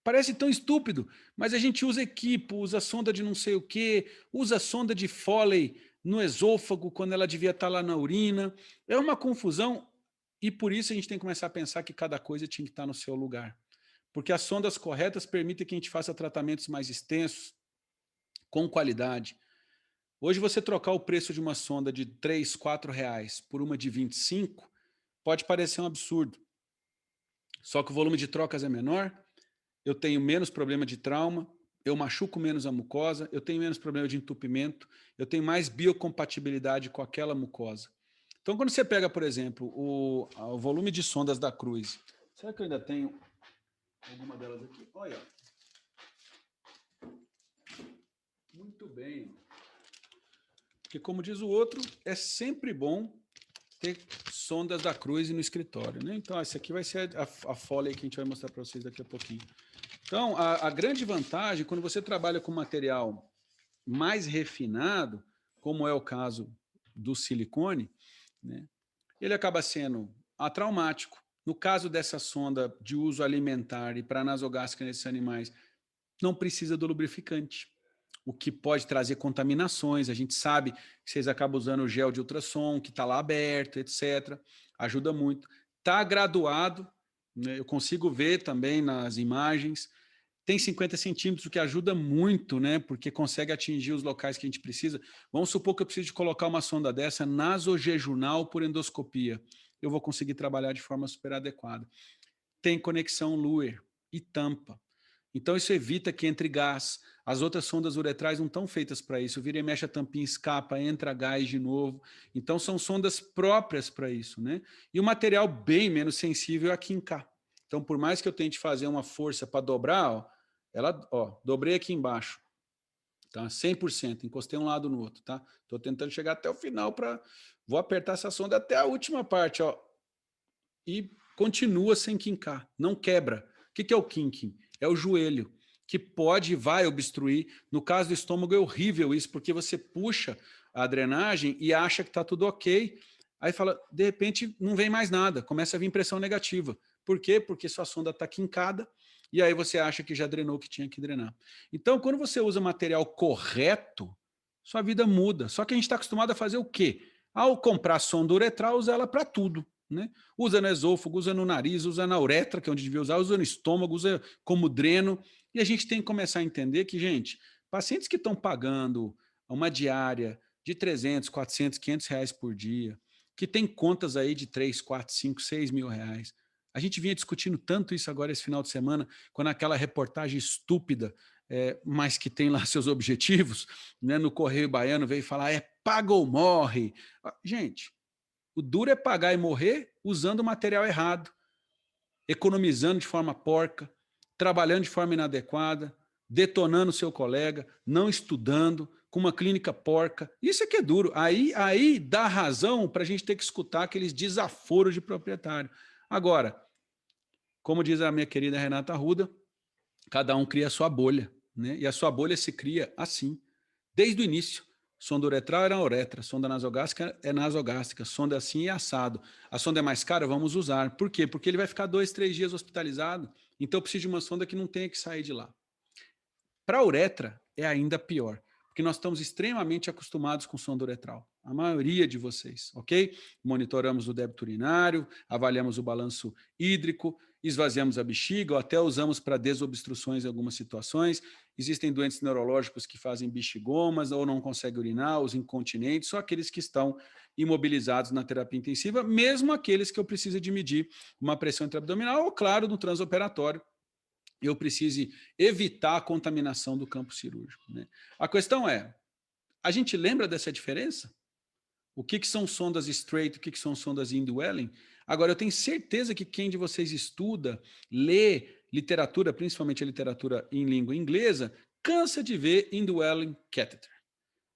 Parece tão estúpido, mas a gente usa equipo, usa sonda de não sei o quê, usa sonda de Foley no esôfago quando ela devia estar lá na urina. É uma confusão e por isso a gente tem que começar a pensar que cada coisa tinha que estar no seu lugar. Porque as sondas corretas permitem que a gente faça tratamentos mais extensos, com qualidade. Hoje você trocar o preço de uma sonda de 3, 4 reais por uma de 25 pode parecer um absurdo. Só que o volume de trocas é menor, eu tenho menos problema de trauma, eu machuco menos a mucosa, eu tenho menos problema de entupimento, eu tenho mais biocompatibilidade com aquela mucosa. Então, quando você pega, por exemplo, o volume de sondas da Cruise, será que eu ainda tenho alguma delas aqui? Olha. Muito bem. Porque, como diz o outro, é sempre bom ter sondas da Cruise no escritório, né? Então, essa aqui vai ser a Foley que a gente vai mostrar para vocês daqui a pouquinho. Então, a grande vantagem, quando você trabalha com material mais refinado, como é o caso do silicone, né, ele acaba sendo atraumático. No caso dessa sonda de uso alimentar e para nasogástrica nesses animais, não precisa do lubrificante, o que pode trazer contaminações. A gente sabe que vocês acabam usando o gel de ultrassom, que está lá aberto, etc. Ajuda muito. Está graduado, né, eu consigo ver também nas imagens. tem 50 centímetros, o que ajuda muito, né? Porque consegue atingir os locais que a gente precisa. Vamos supor que eu preciso de colocar uma sonda dessa nasojejunal por endoscopia. Eu vou conseguir trabalhar de forma super adequada. Tem conexão Luer e tampa. Então, isso evita que entre gás. As outras sondas uretrais não estão feitas para isso. Vira e mexe, a tampinha escapa, entra gás de novo. Então, são sondas próprias para isso, né? E o material bem menos sensível é a quincar. Então, por mais que eu tente fazer uma força para dobrar, ó, ela, ó, dobrei aqui embaixo, tá? 100%, encostei um lado no outro, tá? Estou tentando chegar até o final para... Vou apertar essa sonda até a última parte, ó. E continua sem quincar, não quebra. O que é o quinquing? É o joelho, que pode e vai obstruir. No caso do estômago é horrível isso, porque você puxa a drenagem e acha que está tudo ok. Aí fala, de repente não vem mais nada, começa a vir pressão negativa. Por quê? Porque sua sonda está quincada e aí você acha que já drenou o que tinha que drenar. Então, quando você usa material correto, sua vida muda. Só que a gente está acostumado a fazer o quê? Ao comprar sonda uretral, usa ela para tudo. Né? Usa no esôfago, usa no nariz, usa na uretra, que é onde devia usar, usa no estômago, usa como dreno. E a gente tem que começar a entender que, gente, pacientes que estão pagando uma diária de 300, 400, 500 reais por dia, que tem contas aí de 3, 4, 5, 6 mil reais. A gente vinha discutindo tanto isso agora esse final de semana, quando aquela reportagem estúpida, mas que tem lá seus objetivos, né, no Correio Baiano veio falar, paga ou morre. Gente, o duro é pagar e morrer usando o material errado, economizando de forma porca, trabalhando de forma inadequada, detonando o seu colega, não estudando, com uma clínica porca. Isso é que é duro. Aí dá razão para a gente ter que escutar aqueles desaforos de proprietário. Agora, como diz a minha querida Renata Arruda, cada um cria a sua bolha, né? E a sua bolha se cria assim, desde o início. Sonda uretral era uretra, sonda nasogástrica é nasogástrica, sonda assim é assado. A sonda é mais cara, vamos usar. Por quê? Porque ele vai ficar 2, 3 dias hospitalizado, então eu preciso de uma sonda que não tenha que sair de lá. Para a uretra é ainda pior, porque nós estamos extremamente acostumados com sonda uretral. A maioria de vocês, ok? Monitoramos o débito urinário, avaliamos o balanço hídrico, esvaziamos a bexiga, ou até usamos para desobstruções em algumas situações. Existem doentes neurológicos que fazem bexigomas ou não conseguem urinar, os incontinentes, só aqueles que estão imobilizados na terapia intensiva, mesmo aqueles que eu preciso de medir uma pressão intraabdominal ou, claro, no transoperatório, eu precise evitar a contaminação do campo cirúrgico. Né? A questão é, a gente lembra dessa diferença? O que são sondas straight, o que são sondas indwelling? Agora, eu tenho certeza que quem de vocês estuda, lê literatura, principalmente a literatura em língua inglesa, cansa de ver indwelling catheter.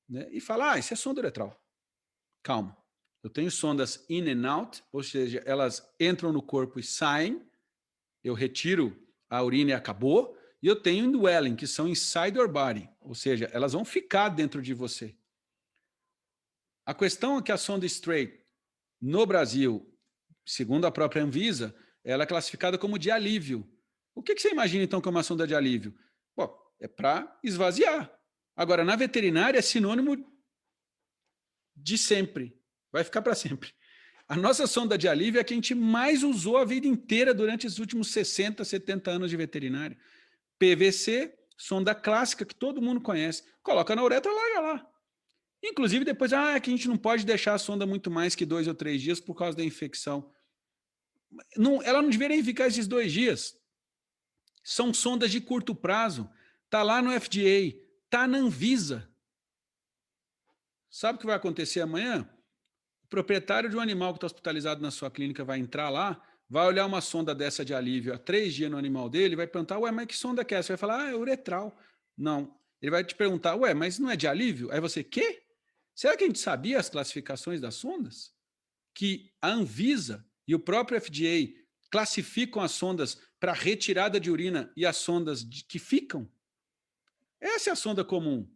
Né? E fala, isso é sonda uretral. Calma. Eu tenho sondas in and out, ou seja, elas entram no corpo e saem, eu retiro a urina e acabou, e eu tenho indwelling, que são inside your body, ou seja, elas vão ficar dentro de você. A questão é que a sonda straight, no Brasil, segundo a própria Anvisa, ela é classificada como de alívio. O que você imagina, então, que é uma sonda de alívio? Bom, é para esvaziar. Agora, na veterinária, é sinônimo de sempre. Vai ficar para sempre. A nossa sonda de alívio é a que a gente mais usou a vida inteira durante os últimos 60, 70 anos de veterinária. PVC, sonda clássica que todo mundo conhece. Coloca na uretra, larga lá. Inclusive, depois, é que a gente não pode deixar a sonda muito mais que 2 ou 3 dias por causa da infecção. Não, ela não deveria ficar esses 2 dias. São sondas de curto prazo. Está lá no FDA, está na Anvisa. Sabe o que vai acontecer amanhã? O proprietário de um animal que está hospitalizado na sua clínica vai entrar lá, vai olhar uma sonda dessa de alívio há 3 dias no animal dele, vai perguntar, mas que sonda que é essa? Você vai falar, é uretral. Não. Ele vai te perguntar, mas não é de alívio? Aí você, quê? Será que a gente sabia as classificações das sondas? Que a Anvisa e o próprio FDA classificam as sondas para retirada de urina e as sondas que ficam? Essa é a sonda comum.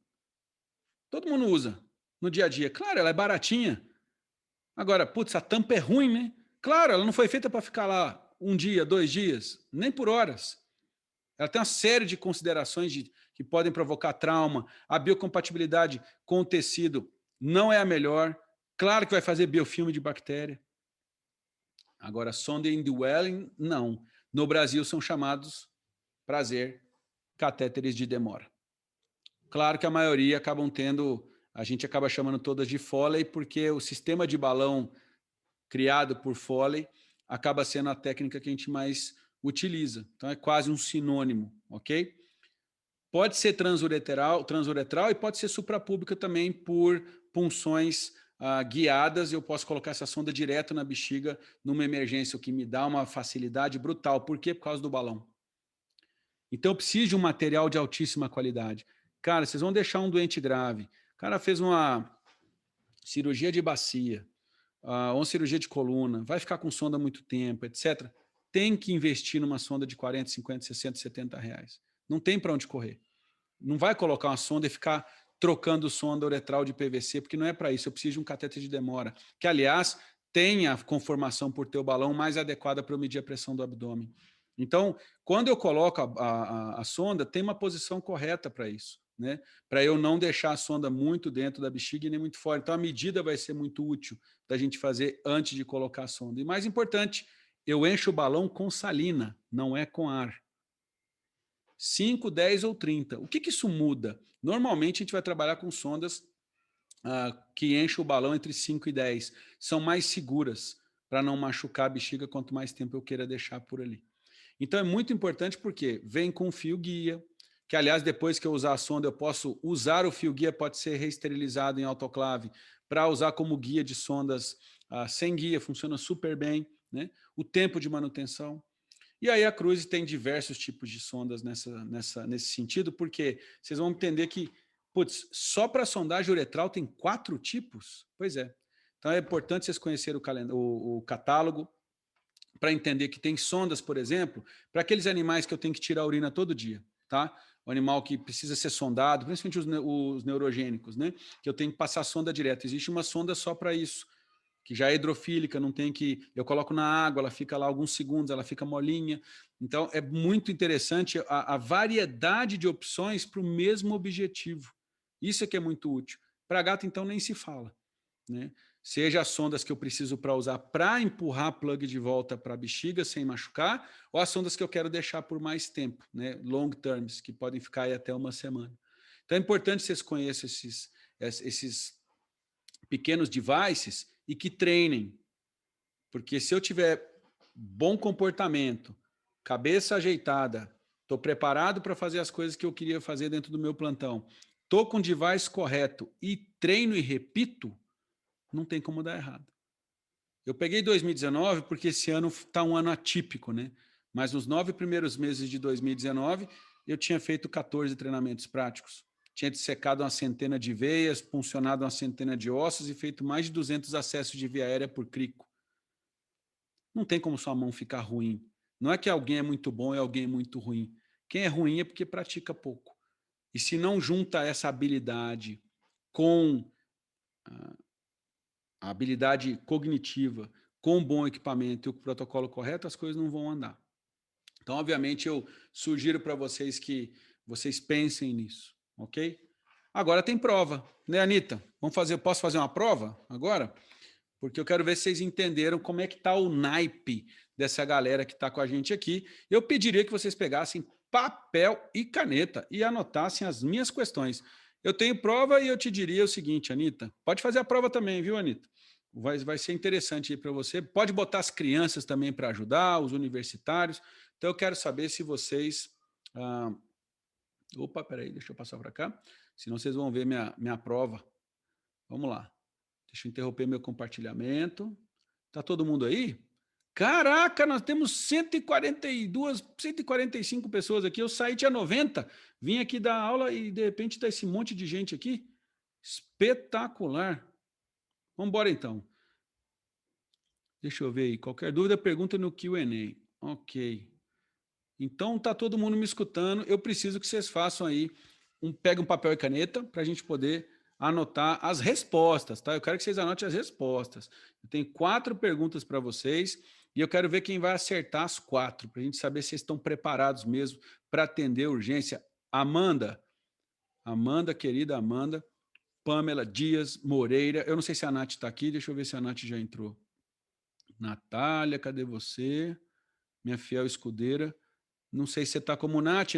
Todo mundo usa no dia a dia. Claro, ela é baratinha. Agora, putz, a tampa é ruim, né? Claro, ela não foi feita para ficar lá 1 dia, 2 dias, nem por horas. Ela tem uma série de considerações que podem provocar trauma. A biocompatibilidade com o tecido não é a melhor. Claro que vai fazer biofilme de bactéria. Agora, sonda indwelling, não. No Brasil são chamados, prazer, catéteres de demora. Claro que a maioria acabam tendo, a gente acaba chamando todas de Foley, porque o sistema de balão criado por Foley acaba sendo a técnica que a gente mais utiliza. Então é quase um sinônimo, ok? Pode ser transuretral e pode ser suprapúbica também por punções guiadas. Eu posso colocar essa sonda direto na bexiga numa emergência, o que me dá uma facilidade brutal. Por quê? Por causa do balão. Então eu preciso de um material de altíssima qualidade. Cara, vocês vão deixar um doente grave. O cara fez uma cirurgia de bacia, ou uma cirurgia de coluna, vai ficar com sonda há muito tempo, etc. Tem que investir numa sonda de 40, 50, 60, 70 reais. Não tem para onde correr. Não vai colocar uma sonda e ficar trocando sonda uretral de PVC, porque não é para isso. Eu preciso de um cateter de demora, que, aliás, tenha a conformação por teu balão mais adequada para eu medir a pressão do abdômen. Então, quando eu coloco a sonda, tem uma posição correta para isso, né? Para eu não deixar a sonda muito dentro da bexiga e nem muito fora. Então, a medida vai ser muito útil da gente fazer antes de colocar a sonda. E mais importante, eu encho o balão com salina, não é com ar. 5, 10 ou 30. O que isso muda? Normalmente a gente vai trabalhar com sondas que enchem o balão entre 5 e 10. São mais seguras para não machucar a bexiga quanto mais tempo eu queira deixar por ali. Então é muito importante porque vem com fio guia, que aliás depois que eu usar a sonda eu posso usar o fio guia, pode ser reesterilizado em autoclave para usar como guia de sondas sem guia, funciona super bem, né? O tempo de manutenção. E aí a Cruise tem diversos tipos de sondas nesse sentido, porque vocês vão entender que, putz, só para sondagem uretral tem 4 tipos? Pois é. Então é importante vocês conhecerem o catálogo para entender que tem sondas, por exemplo, para aqueles animais que eu tenho que tirar a urina todo dia, tá? O animal que precisa ser sondado, principalmente os neurogênicos, né? Que eu tenho que passar sonda direto. Existe uma sonda só para isso, que já é hidrofílica, não tem que... Eu coloco na água, ela fica lá alguns segundos, ela fica molinha. Então, é muito interessante a variedade de opções para o mesmo objetivo. Isso é que é muito útil. Para gato, então, nem se fala, né? Seja as sondas que eu preciso para usar para empurrar plug de volta para a bexiga sem machucar, ou as sondas que eu quero deixar por mais tempo, né? Long terms, que podem ficar aí até uma semana. Então, é importante vocês conheçam esses pequenos devices e que treinem. Porque se eu tiver bom comportamento, cabeça ajeitada, estou preparado para fazer as coisas que eu queria fazer dentro do meu plantão, estou com o device correto e treino e repito, não tem como dar errado. Eu peguei 2019 porque esse ano está um ano atípico, né? Mas nos 9 primeiros meses de 2019, eu tinha feito 14 treinamentos práticos. Tinha dissecado uma centena de veias, puncionado uma centena de ossos e feito mais de 200 acessos de via aérea por crico. Não tem como sua mão ficar ruim. Não é que alguém é muito bom e alguém é muito ruim. Quem é ruim é porque pratica pouco. E se não junta essa habilidade com a habilidade cognitiva, com um bom equipamento e o protocolo correto, as coisas não vão andar. Então, obviamente, eu sugiro para vocês que vocês pensem nisso, ok? Agora tem prova, né, Anitta? Posso fazer uma prova agora? Porque eu quero ver se vocês entenderam como é que está o naipe dessa galera que está com a gente aqui. Eu pediria que vocês pegassem papel e caneta e anotassem as minhas questões. Eu tenho prova e eu te diria o seguinte, Anitta, pode fazer a prova também, viu, Anitta? Vai ser interessante aí para você. Pode botar as crianças também para ajudar, os universitários. Então, eu quero saber se vocês... Opa, peraí, deixa eu passar para cá. Senão vocês vão ver minha prova. Vamos lá. Deixa eu interromper meu compartilhamento. Tá todo mundo aí? Caraca, nós temos 142, 145 pessoas aqui. Eu saí, tinha 90. Vim aqui dar aula e, de repente, tá esse monte de gente aqui. Espetacular. Vamos embora, então. Deixa eu ver aí. Qualquer dúvida, pergunta no Q&A. Ok. Então, tá todo mundo me escutando. Eu preciso que vocês façam aí, peguem um papel e caneta para a gente poder anotar as respostas, tá? Eu quero que vocês anotem as respostas. Eu tenho 4 perguntas para vocês e eu quero ver quem vai acertar as 4, para a gente saber se vocês estão preparados mesmo para atender a urgência. Amanda, querida Amanda, Pamela Dias Moreira, eu não sei se a Nath está aqui, deixa eu ver se a Nath já entrou. Natália, cadê você? Minha fiel escudeira. Não sei se você está como Nath,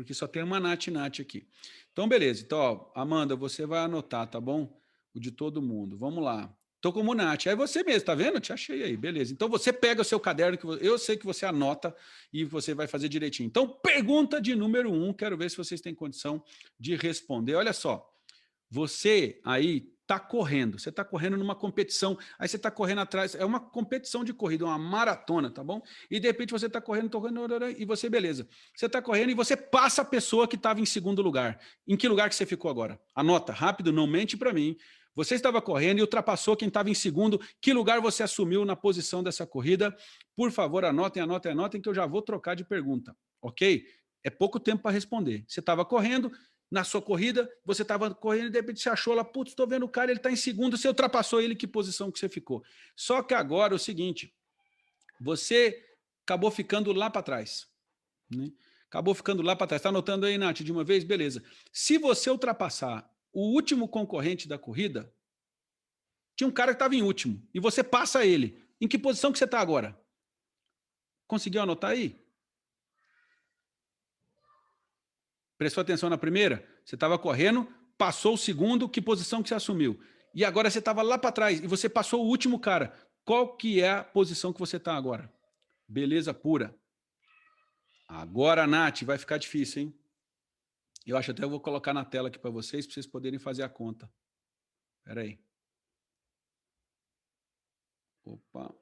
porque só tem uma Nath aqui. Então, beleza. Então, ó, Amanda, você vai anotar, tá bom? O de todo mundo. Vamos lá. Tô como Nath. Aí você mesmo, tá vendo? Te achei aí, beleza. Então, você pega o seu caderno, eu sei que você anota e você vai fazer direitinho. Então, pergunta de número 1, quero ver se vocês têm condição de responder. Olha só, você aí está correndo, você está correndo numa competição, aí você está correndo atrás, é uma competição de corrida, uma maratona, tá bom? E de repente você está correndo, e você, beleza. Você está correndo e você passa a pessoa que estava em segundo lugar. Em que lugar que você ficou agora? Anota, rápido, não mente para mim. Você estava correndo e ultrapassou quem estava em segundo. Que lugar você assumiu na posição dessa corrida? Por favor, anotem, que eu já vou trocar de pergunta, ok? É pouco tempo para responder. Você estava correndo, na sua corrida, você estava correndo e de repente você achou lá, putz, estou vendo o cara, ele está em segundo, você ultrapassou ele, que posição que você ficou? Só que agora é o seguinte, você acabou ficando lá para trás, né? Acabou ficando lá para trás. Está anotando aí, Nath, de uma vez? Beleza. Se você ultrapassar o último concorrente da corrida, tinha um cara que estava em último, e você passa ele. Em que posição que você está agora? Conseguiu anotar aí? Prestou atenção na primeira? Você estava correndo, passou o segundo, que posição que você assumiu? E agora você estava lá para trás e você passou o último cara. Qual que é a posição que você está agora? Beleza pura. Agora, Nath, vai ficar difícil, hein? Eu acho até que eu vou colocar na tela aqui para vocês poderem fazer a conta. Espera aí. Opa.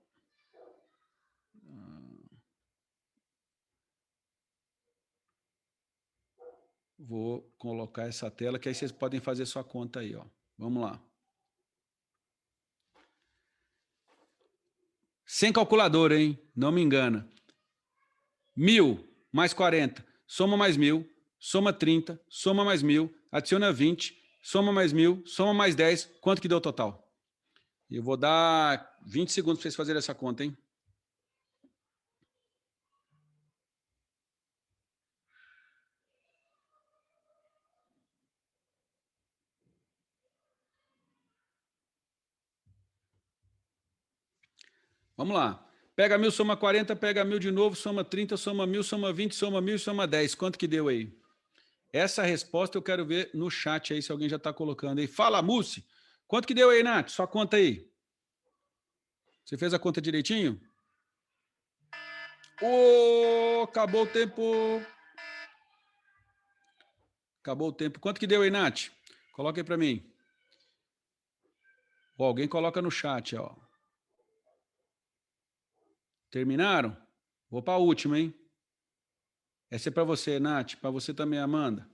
Vou colocar essa tela, que aí vocês podem fazer sua conta aí, ó. Vamos lá. Sem calculadora, hein? Não me engana. 1.000 mais 40, soma mais 1.000, soma 30, soma mais 1.000, adiciona 20, soma mais 1.000, soma mais 10. Quanto que deu o total? Eu vou dar 20 segundos para vocês fazerem essa conta, hein? Vamos lá. Pega 1.000, soma 40, pega 1.000 de novo, soma 30, soma 1.000, soma 20, soma 1.000, soma 10. Quanto que deu aí? Essa resposta eu quero ver no chat aí, se alguém já está colocando aí. Fala, Mussi. Quanto que deu aí, Nath? Só conta aí. Você fez a conta direitinho? Acabou o tempo. Acabou o tempo. Quanto que deu aí, Nath? Coloca aí para mim. Alguém coloca no chat, ó. Terminaram? Vou para a última, hein? Essa é para você, Nath. Para você também, Amanda.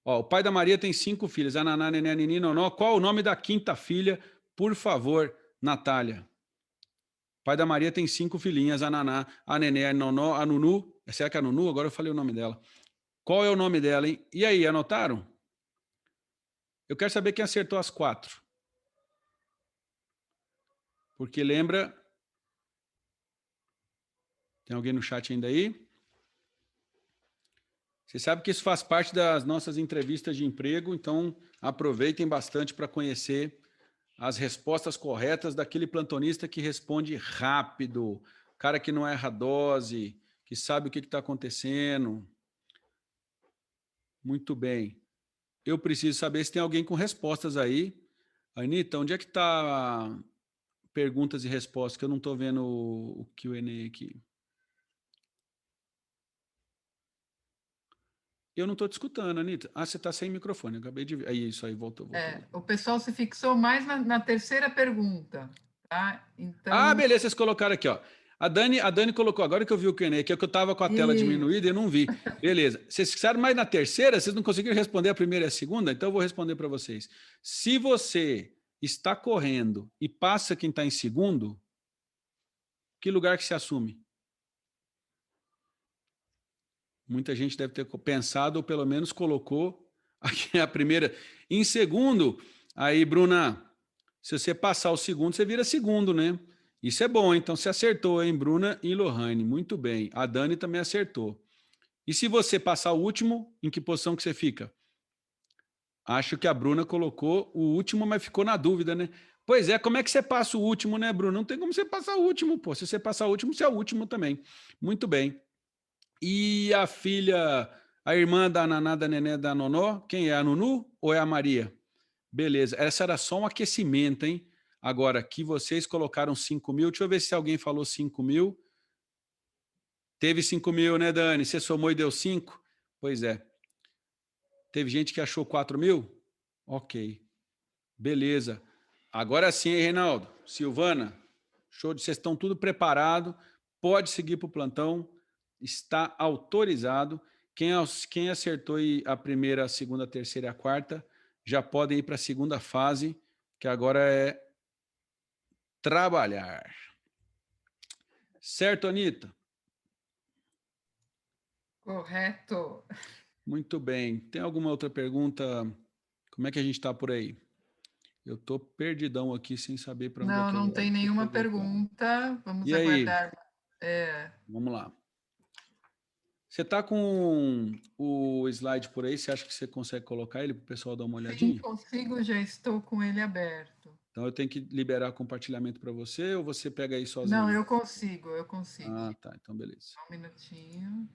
Ó, o pai da Maria tem 5 filhas. Ananá, Nené, Nini, Nonó. Qual o nome da quinta filha? Por favor, Natália. O pai da Maria tem 5 filhinhas. A Naná, a Nené, a Nonó, a Nunu. Será que é a Nunu? Agora eu falei o nome dela. Qual é o nome dela, hein? E aí, anotaram? Eu quero saber quem acertou as 4. Porque lembra... Tem alguém no chat ainda aí? Você sabe que isso faz parte das nossas entrevistas de emprego, então aproveitem bastante para conhecer as respostas corretas daquele plantonista que responde rápido, cara que não erra dose, que sabe o que está acontecendo. Muito bem. Eu preciso saber se tem alguém com respostas aí. Anitta, onde é que está perguntas e respostas? Que eu não estou vendo o Q&A aqui. Eu não estou te escutando, Anitta. Ah, você está sem microfone. Eu acabei de ver. Aí, isso aí, voltou. O pessoal se fixou mais na terceira pergunta. Tá? Então... beleza, vocês colocaram aqui, ó. A Dani colocou, agora que eu vi o Q&A, que é que eu estava com a tela diminuída e eu não vi. Beleza. Vocês fixaram mais na terceira? Vocês não conseguiram responder a primeira e a segunda? Então eu vou responder para vocês. Se você está correndo e passa quem está em segundo, que lugar que se assume? Muita gente deve ter pensado, ou pelo menos colocou aqui a primeira. Em segundo, aí, Bruna, se você passar o segundo, você vira segundo, né? Isso é bom, então você acertou, hein, Bruna e Lohane, muito bem. A Dani também acertou. E se você passar o último, em que posição que você fica? Acho que a Bruna colocou o último, mas ficou na dúvida, né? Pois é, como é que você passa o último, né, Bruna? Não tem como você passar o último, pô. Se você passar o último, você é o último também. Muito bem. E a filha A irmã da Naná, da Nenê, da Nonó, quem é? A Nunu ou é a Maria? Beleza, essa era só um aquecimento, hein? Agora, que vocês colocaram 5.000, deixa eu ver se alguém falou 5.000. Teve 5.000, né, Dani? Você somou e deu 5? Pois é. Teve gente que achou 4.000? Ok. Beleza. Agora sim, hein, Reinaldo? Silvana, show de vocês estão tudo preparado. Pode seguir para o plantão. Está autorizado. Quem acertou a primeira, a segunda, a terceira e a quarta, já podem ir para a segunda fase, que agora é trabalhar. Certo, Anitta? Correto. Muito bem. Tem alguma outra pergunta? Como é que a gente está por aí? Eu estou perdidão aqui, sem saber para onde é Não, que eu não olho. tem Deixa eu nenhuma voltar. pergunta. Vamos E aí? aguardar. É, Vamos lá. Você está com o slide por aí? Você acha que você consegue colocar ele para o pessoal dar uma sim, olhadinha? consigo, já estou com ele aberto. Então eu tenho que liberar compartilhamento para você ou você pega aí Não, sozinho? eu consigo, eu consigo. Ah, tá. Então beleza. Só um minutinho.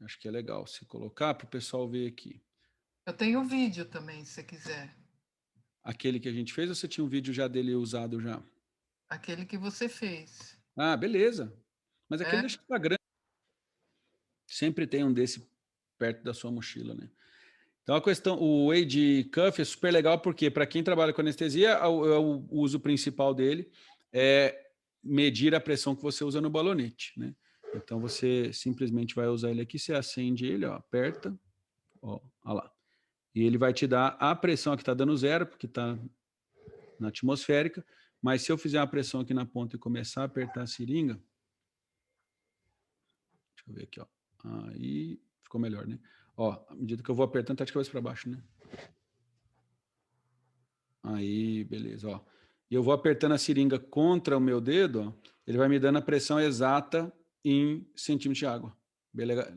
Acho que é legal se colocar para o pessoal ver aqui. Eu tenho vídeo também, se você quiser. Aquele que a gente fez ou você tinha um vídeo já dele usado já? Aquele que você fez. Ah, beleza. Mas aquele É? deixa para grande. Sempre tem um desse perto da sua mochila, né? Então a questão, o Wade Cuff é super legal porque para quem trabalha com anestesia, o uso principal dele é medir a pressão que você usa no balonete, né? Então você simplesmente vai usar ele aqui, você acende ele, ó, aperta, ó lá. E ele vai te dar a pressão que está dando zero, porque está na atmosférica, mas se eu fizer uma pressão aqui na ponta e começar a apertar a seringa, deixa eu ver aqui, ó. Aí ficou melhor, né? Ó, à medida que eu vou apertando, tá de cabeça para baixo, né? Aí, beleza, ó. E eu vou apertando a seringa contra o meu dedo, ó, ele vai me dando a pressão exata em centímetros de água.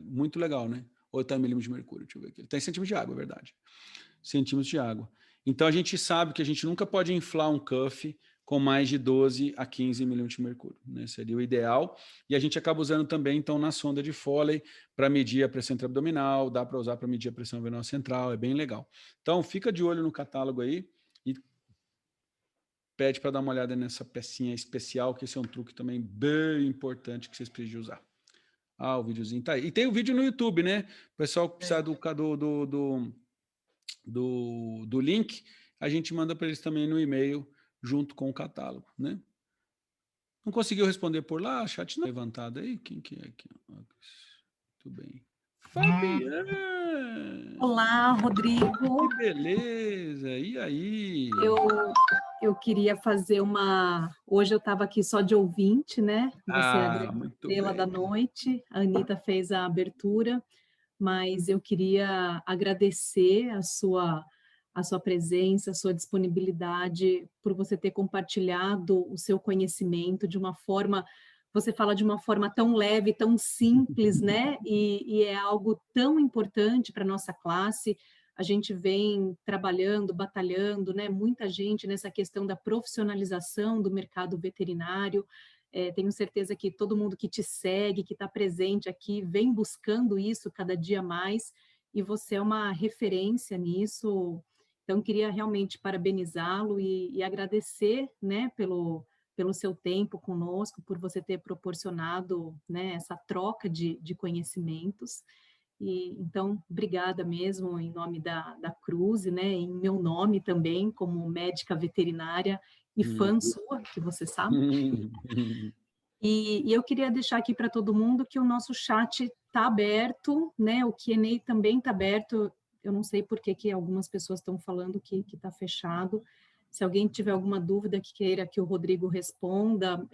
Muito legal, né? Ou tá em milímetros de mercúrio, deixa eu ver aqui. Ele tá em centímetros de água, é verdade. Centímetros de água. Então a gente sabe que a gente nunca pode inflar um cuff com mais de 12 a 15 milímetros de mercúrio, né? Seria o ideal. E a gente acaba usando também, então, na sonda de Foley para medir a pressão intraabdominal, dá para usar para medir a pressão venosa central, é bem legal. Então, fica de olho no catálogo aí e pede para dar uma olhada nessa pecinha especial, que esse é um truque também bem importante que vocês precisam usar. Ah, o videozinho tá aí. E tem o vídeo no YouTube, né? O pessoal que precisa do link, a gente manda para eles também no e-mail, junto com o catálogo, né? Não conseguiu responder por lá? Chat não levantado aí? Quem que é aqui? Tudo bem. Fabiana! Olá, Rodrigo. Que beleza! E aí? Eu queria fazer uma. Hoje eu estava aqui só de ouvinte, né? Você é a grande Muito estrela da bem. noite. A Anitta fez a abertura, mas eu queria agradecer a sua presença, a sua disponibilidade, por você ter compartilhado o seu conhecimento de uma forma. Você fala de uma forma tão leve, tão simples, né? E é algo tão importante para a nossa classe. A gente vem trabalhando, batalhando, né? Muita gente nessa questão da profissionalização do mercado veterinário. Tenho certeza que todo mundo que te segue, que está presente aqui, vem buscando isso cada dia mais, e você é uma referência nisso. Então, queria realmente parabenizá-lo e agradecer, né, pelo seu tempo conosco, por você ter proporcionado, né, essa troca de conhecimentos. E, então, obrigada mesmo em nome da Cruz, né, em meu nome também, como médica veterinária e fã sua, que você sabe. E eu queria deixar aqui para todo mundo que o nosso chat está aberto, né, o Q&A também está aberto. Eu não sei por que algumas pessoas estão falando que está fechado. Se alguém tiver alguma dúvida que queira que o Rodrigo responda,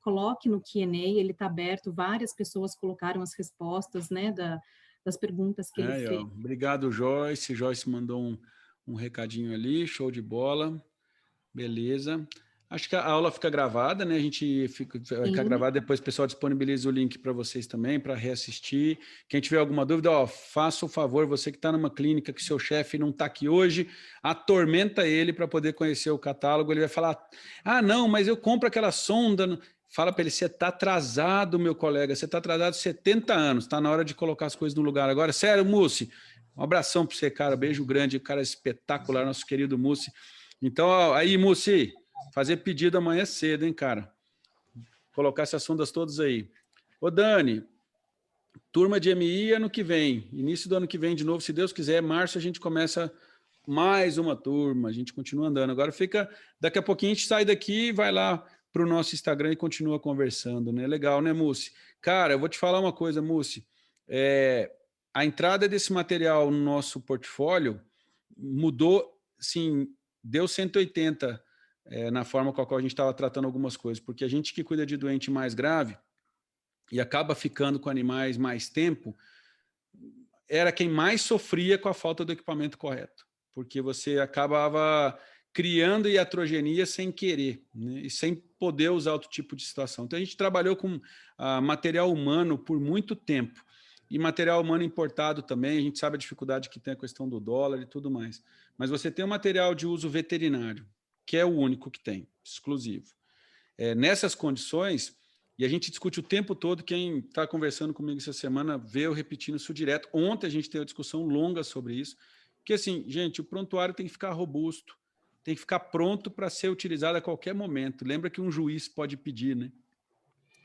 coloque no Q&A, ele está aberto. Várias pessoas colocaram as respostas, né, das perguntas que ele fez. Obrigado, Joyce. Joyce mandou um recadinho ali, show de bola. Beleza. Acho que a aula fica gravada, né? A gente vai ficar gravada, depois o pessoal disponibiliza o link para vocês também, para reassistir. Quem tiver alguma dúvida, ó, faça o favor, você que está numa clínica, que seu chefe não está aqui hoje, atormenta ele para poder conhecer o catálogo. Ele vai falar, ah, não, mas eu compro aquela sonda. fala para ele, você está atrasado, meu colega, você está atrasado 70 anos, está na hora de colocar as coisas no lugar agora. Sério, Mussi, um abração para você, cara, beijo grande, cara espetacular, nosso querido Mussi. Então, ó, aí, Mussi, fazer pedido amanhã cedo, hein, cara? Colocar essas sondas todas aí. Ô, Dani, turma de MI ano que vem, início do ano que vem de novo, se Deus quiser, março a gente começa mais uma turma, a gente continua andando. Agora fica, daqui a pouquinho a gente sai daqui e vai lá para o nosso Instagram e continua conversando, né? Legal, né, Mussi? Cara, eu vou te falar uma coisa, Mussi. A entrada desse material no nosso portfólio mudou, sim, deu 180 na forma com a qual a gente estava tratando algumas coisas, porque a gente que cuida de doente mais grave e acaba ficando com animais mais tempo, era quem mais sofria com a falta do equipamento correto, porque você acabava criando iatrogenia sem querer, né? E sem poder usar outro tipo de situação. Então, a gente trabalhou com material humano por muito tempo, e material humano importado também, a gente sabe a dificuldade que tem a questão do dólar e tudo mais. Mas você tem um material de uso veterinário, que é o único que tem, exclusivo. Nessas condições, e a gente discute o tempo todo, quem está conversando comigo essa semana vê eu repetindo isso direto. Ontem a gente teve uma discussão longa sobre isso, que assim, gente, o prontuário tem que ficar robusto, tem que ficar pronto para ser utilizado a qualquer momento. Lembra que um juiz pode pedir, né?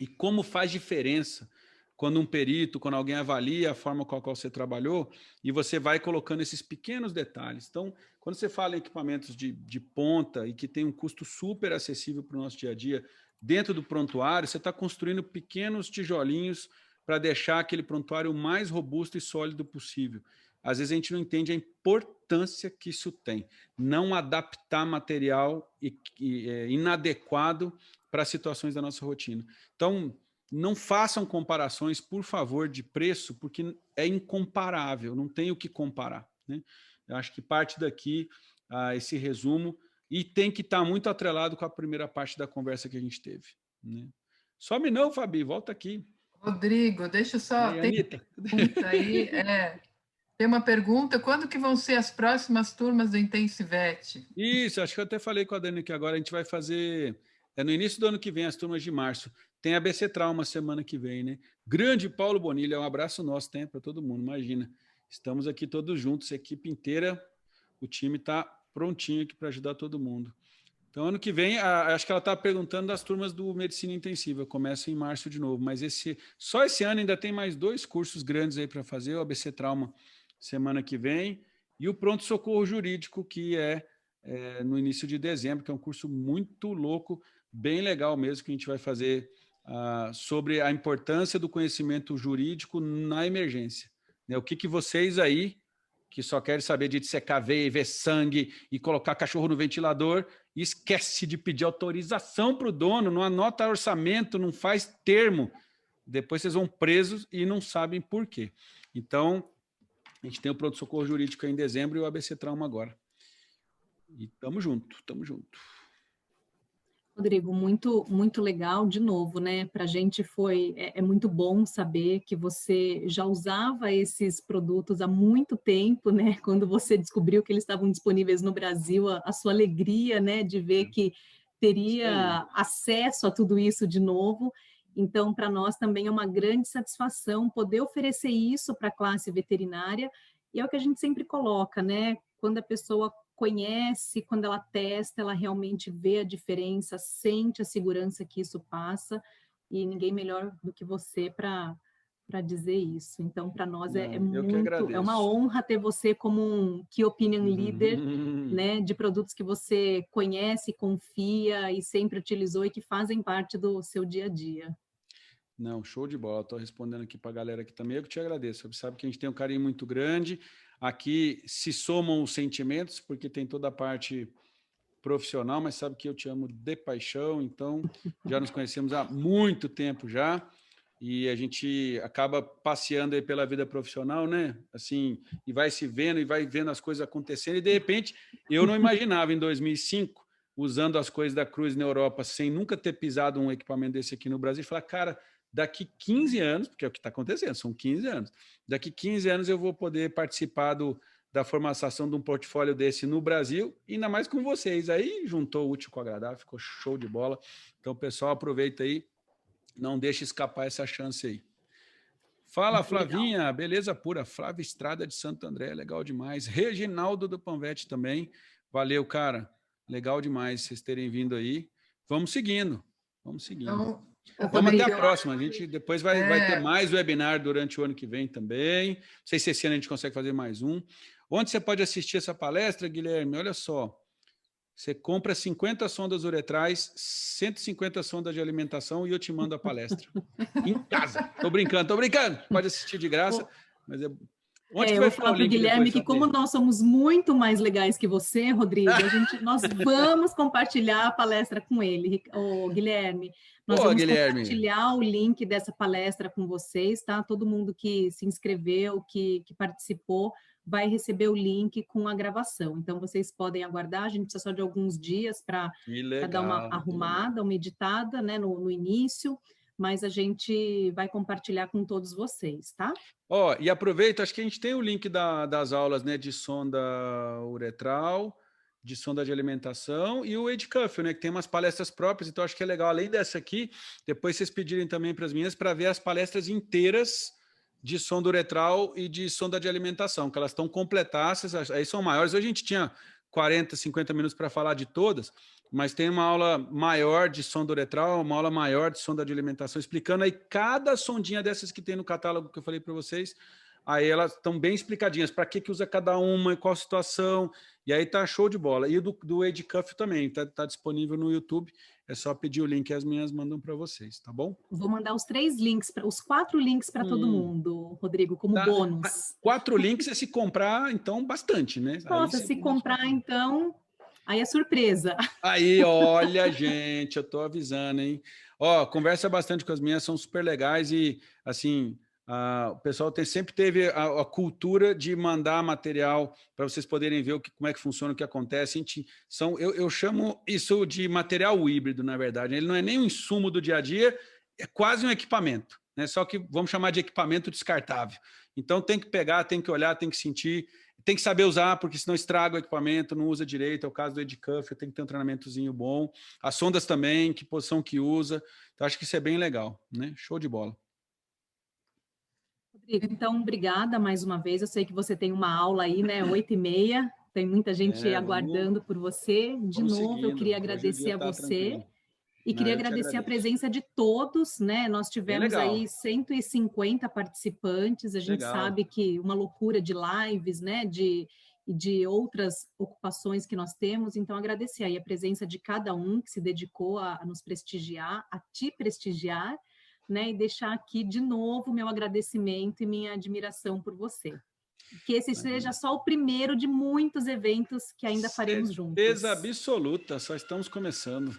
E como faz diferença quando um perito, quando alguém avalia a forma com a qual você trabalhou, e você vai colocando esses pequenos detalhes. Então, quando você fala em equipamentos de ponta e que tem um custo super acessível para o nosso dia a dia, dentro do prontuário, você está construindo pequenos tijolinhos para deixar aquele prontuário o mais robusto e sólido possível. Às vezes a gente não entende a importância que isso tem. Não adaptar material inadequado para situações da nossa rotina. Então, não façam comparações, por favor, de preço, porque é incomparável, não tem o que comparar, né? Eu acho que parte daqui esse resumo, e tem que estar muito atrelado com a primeira parte da conversa que a gente teve, né? Some não, Fabi, volta aqui. Rodrigo, deixa eu só... Aí, Anitta. Tem uma pergunta, quando que vão ser as próximas turmas do Intensivete? Isso, acho que eu até falei com a Dani que agora a gente vai fazer... no início do ano que vem, as turmas de março. Tem a BC Trauma semana que vem, né? Grande Paulo Bonilha, um abraço nosso, tem para todo mundo, imagina. Estamos aqui todos juntos, a equipe inteira, o time está prontinho aqui para ajudar todo mundo. Então, ano que vem, acho que ela está perguntando das turmas do Medicina Intensiva, começa em março de novo, mas só esse ano ainda tem mais 2 cursos grandes aí para fazer, o ABC Trauma semana que vem, e o Pronto Socorro Jurídico, que é no início de dezembro, que é um curso muito louco, bem legal mesmo, que a gente vai fazer sobre a importância do conhecimento jurídico na emergência. Né? O que vocês aí, que só querem saber de dissecar veia e ver sangue e colocar cachorro no ventilador, esquece de pedir autorização para o dono, não anota orçamento, não faz termo. Depois vocês vão presos e não sabem por quê. Então, a gente tem o pronto-socorro jurídico em dezembro e o ABC Trauma agora. E tamo junto, tamo junto. Rodrigo, muito, muito legal, de novo, né? Para a gente é muito bom saber que você já usava esses produtos há muito tempo, né? Quando você descobriu que eles estavam disponíveis no Brasil, a sua alegria, né? De ver que teria acesso a tudo isso de novo. Então, para nós também é uma grande satisfação poder oferecer isso para a classe veterinária. E é o que a gente sempre coloca, né? Quando a pessoa conhece, quando ela testa, ela realmente vê a diferença, sente a segurança que isso passa, e ninguém melhor do que você para dizer isso. Então, para nós é uma honra ter você como um Key Opinion Leader, né, de produtos que você conhece, confia e sempre utilizou e que fazem parte do seu dia a dia. Não, show de bola. Estou respondendo aqui para a galera aqui também. Eu que te agradeço. Você sabe que a gente tem um carinho muito grande. Aqui se somam os sentimentos, porque tem toda a parte profissional, mas sabe que eu te amo de paixão. Então, já nos conhecemos há muito tempo já. E a gente acaba passeando aí pela vida profissional, né? Assim, e vai se vendo e vai vendo as coisas acontecendo. E, de repente, eu não imaginava em 2005, usando as coisas da Cruise na Europa, sem nunca ter pisado um equipamento desse aqui no Brasil, falar, cara, daqui 15 anos, porque é o que está acontecendo, são 15 anos, daqui 15 anos eu vou poder participar da formatação de um portfólio desse no Brasil, ainda mais com vocês. Aí juntou o útil com o agradável, ficou show de bola. Então, pessoal, aproveita aí, Não deixe escapar essa chance aí. Fala, Muito Flavinha, legal. beleza pura. Flávia Estrada de Santo André, legal demais. Reginaldo do Panvete também. Valeu, cara. Legal demais vocês terem vindo aí. Vamos seguindo. Vamos seguindo. Então, Vamos até a Rodrigo, próxima. A gente depois vai ter é, mais webinar durante o ano que vem também. Não sei se esse ano a gente consegue fazer mais um. Onde você pode assistir essa palestra, Guilherme? Olha só. Você compra 50 sondas uretrais, 150 sondas de alimentação e eu te mando a palestra. Em casa. Tô brincando. Pode assistir de graça. Mas onde que Eu vai vou ficar falar o para o link Guilherme depois, que, como Fabrício? nós somos muito mais legais que você, Rodrigo, nós vamos compartilhar a palestra com ele. Ô, Guilherme, nós Pô, vamos Guilherme. compartilhar o link dessa palestra com vocês, tá? Todo mundo que se inscreveu, que participou, vai receber o link com a gravação. Então, vocês podem aguardar, a gente precisa só de alguns dias para Que dar uma legal. arrumada, uma editada, né, no início, mas a gente vai compartilhar com todos vocês, tá? Ó, e aproveita, acho que a gente tem o link das aulas, né, de sonda uretral, de sonda de alimentação e o EdCuff, né, que tem umas palestras próprias, então acho que é legal, além dessa aqui, depois vocês pedirem também para as minhas para ver as palestras inteiras de sonda uretral e de sonda de alimentação, que elas estão completadas, aí são maiores. Hoje a gente tinha 40, 50 minutos para falar de todas, mas tem uma aula maior de sonda uretral, uma aula maior de sonda de alimentação, explicando aí cada sondinha dessas que tem no catálogo que eu falei para vocês. Aí elas estão bem explicadinhas, para que usa cada uma, em qual situação, e aí tá show de bola. E o do EdCuff também, tá disponível no YouTube, é só pedir o link e as minhas mandam para vocês, tá bom? Vou mandar os 4 links para todo mundo, Rodrigo, como Tá. bônus. 4 links é se comprar, então, bastante, né? Aí Nossa, você se comprar, então, aí é surpresa. Aí, olha, gente, eu tô avisando, hein? Ó, conversa bastante com as minhas, são super legais e, assim, o pessoal sempre teve a cultura de mandar material para vocês poderem ver como é que funciona, o que acontece. Eu chamo isso de material híbrido, na verdade. Ele não é nem um insumo do dia a dia, é quase um equipamento, né? Só que vamos chamar de equipamento descartável. Então, tem que pegar, tem que olhar, tem que sentir. Tem que saber usar, porque senão estraga o equipamento, não usa direito. É o caso do EdCuff, tem que ter um treinamentozinho bom. As sondas também, que posição que usa. Então, acho que isso é bem legal, né? Show de bola. Rodrigo, então, obrigada mais uma vez. Eu sei que você tem uma aula aí, né? 8h30. Tem muita gente aguardando por você. De novo, seguindo. eu queria Hoje agradecer a você. Tranquilo. E queria agradecer a presença de todos, né? Nós tivemos aí 150 participantes, a gente sabe que uma loucura de lives, né? De outras ocupações que nós temos, então agradecer aí a presença de cada um que se dedicou a nos prestigiar, a te prestigiar, né? E deixar aqui de novo meu agradecimento e minha admiração por você. Que esse seja só o primeiro de muitos eventos que ainda faremos juntos. Certeza absoluta, só estamos começando.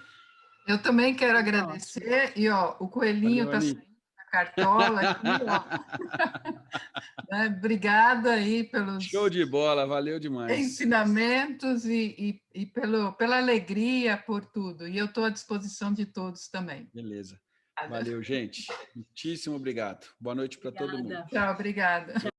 Eu também quero agradecer, e ó, o coelhinho está saindo da cartola aqui, ó. Obrigada aí pelos show de bola, valeu demais. Ensinamentos e pela alegria, por tudo. E eu estou à disposição de todos também. Beleza. Valeu, gente. Muitíssimo obrigado. Boa noite para todo mundo. Tchau, obrigada. Tchau.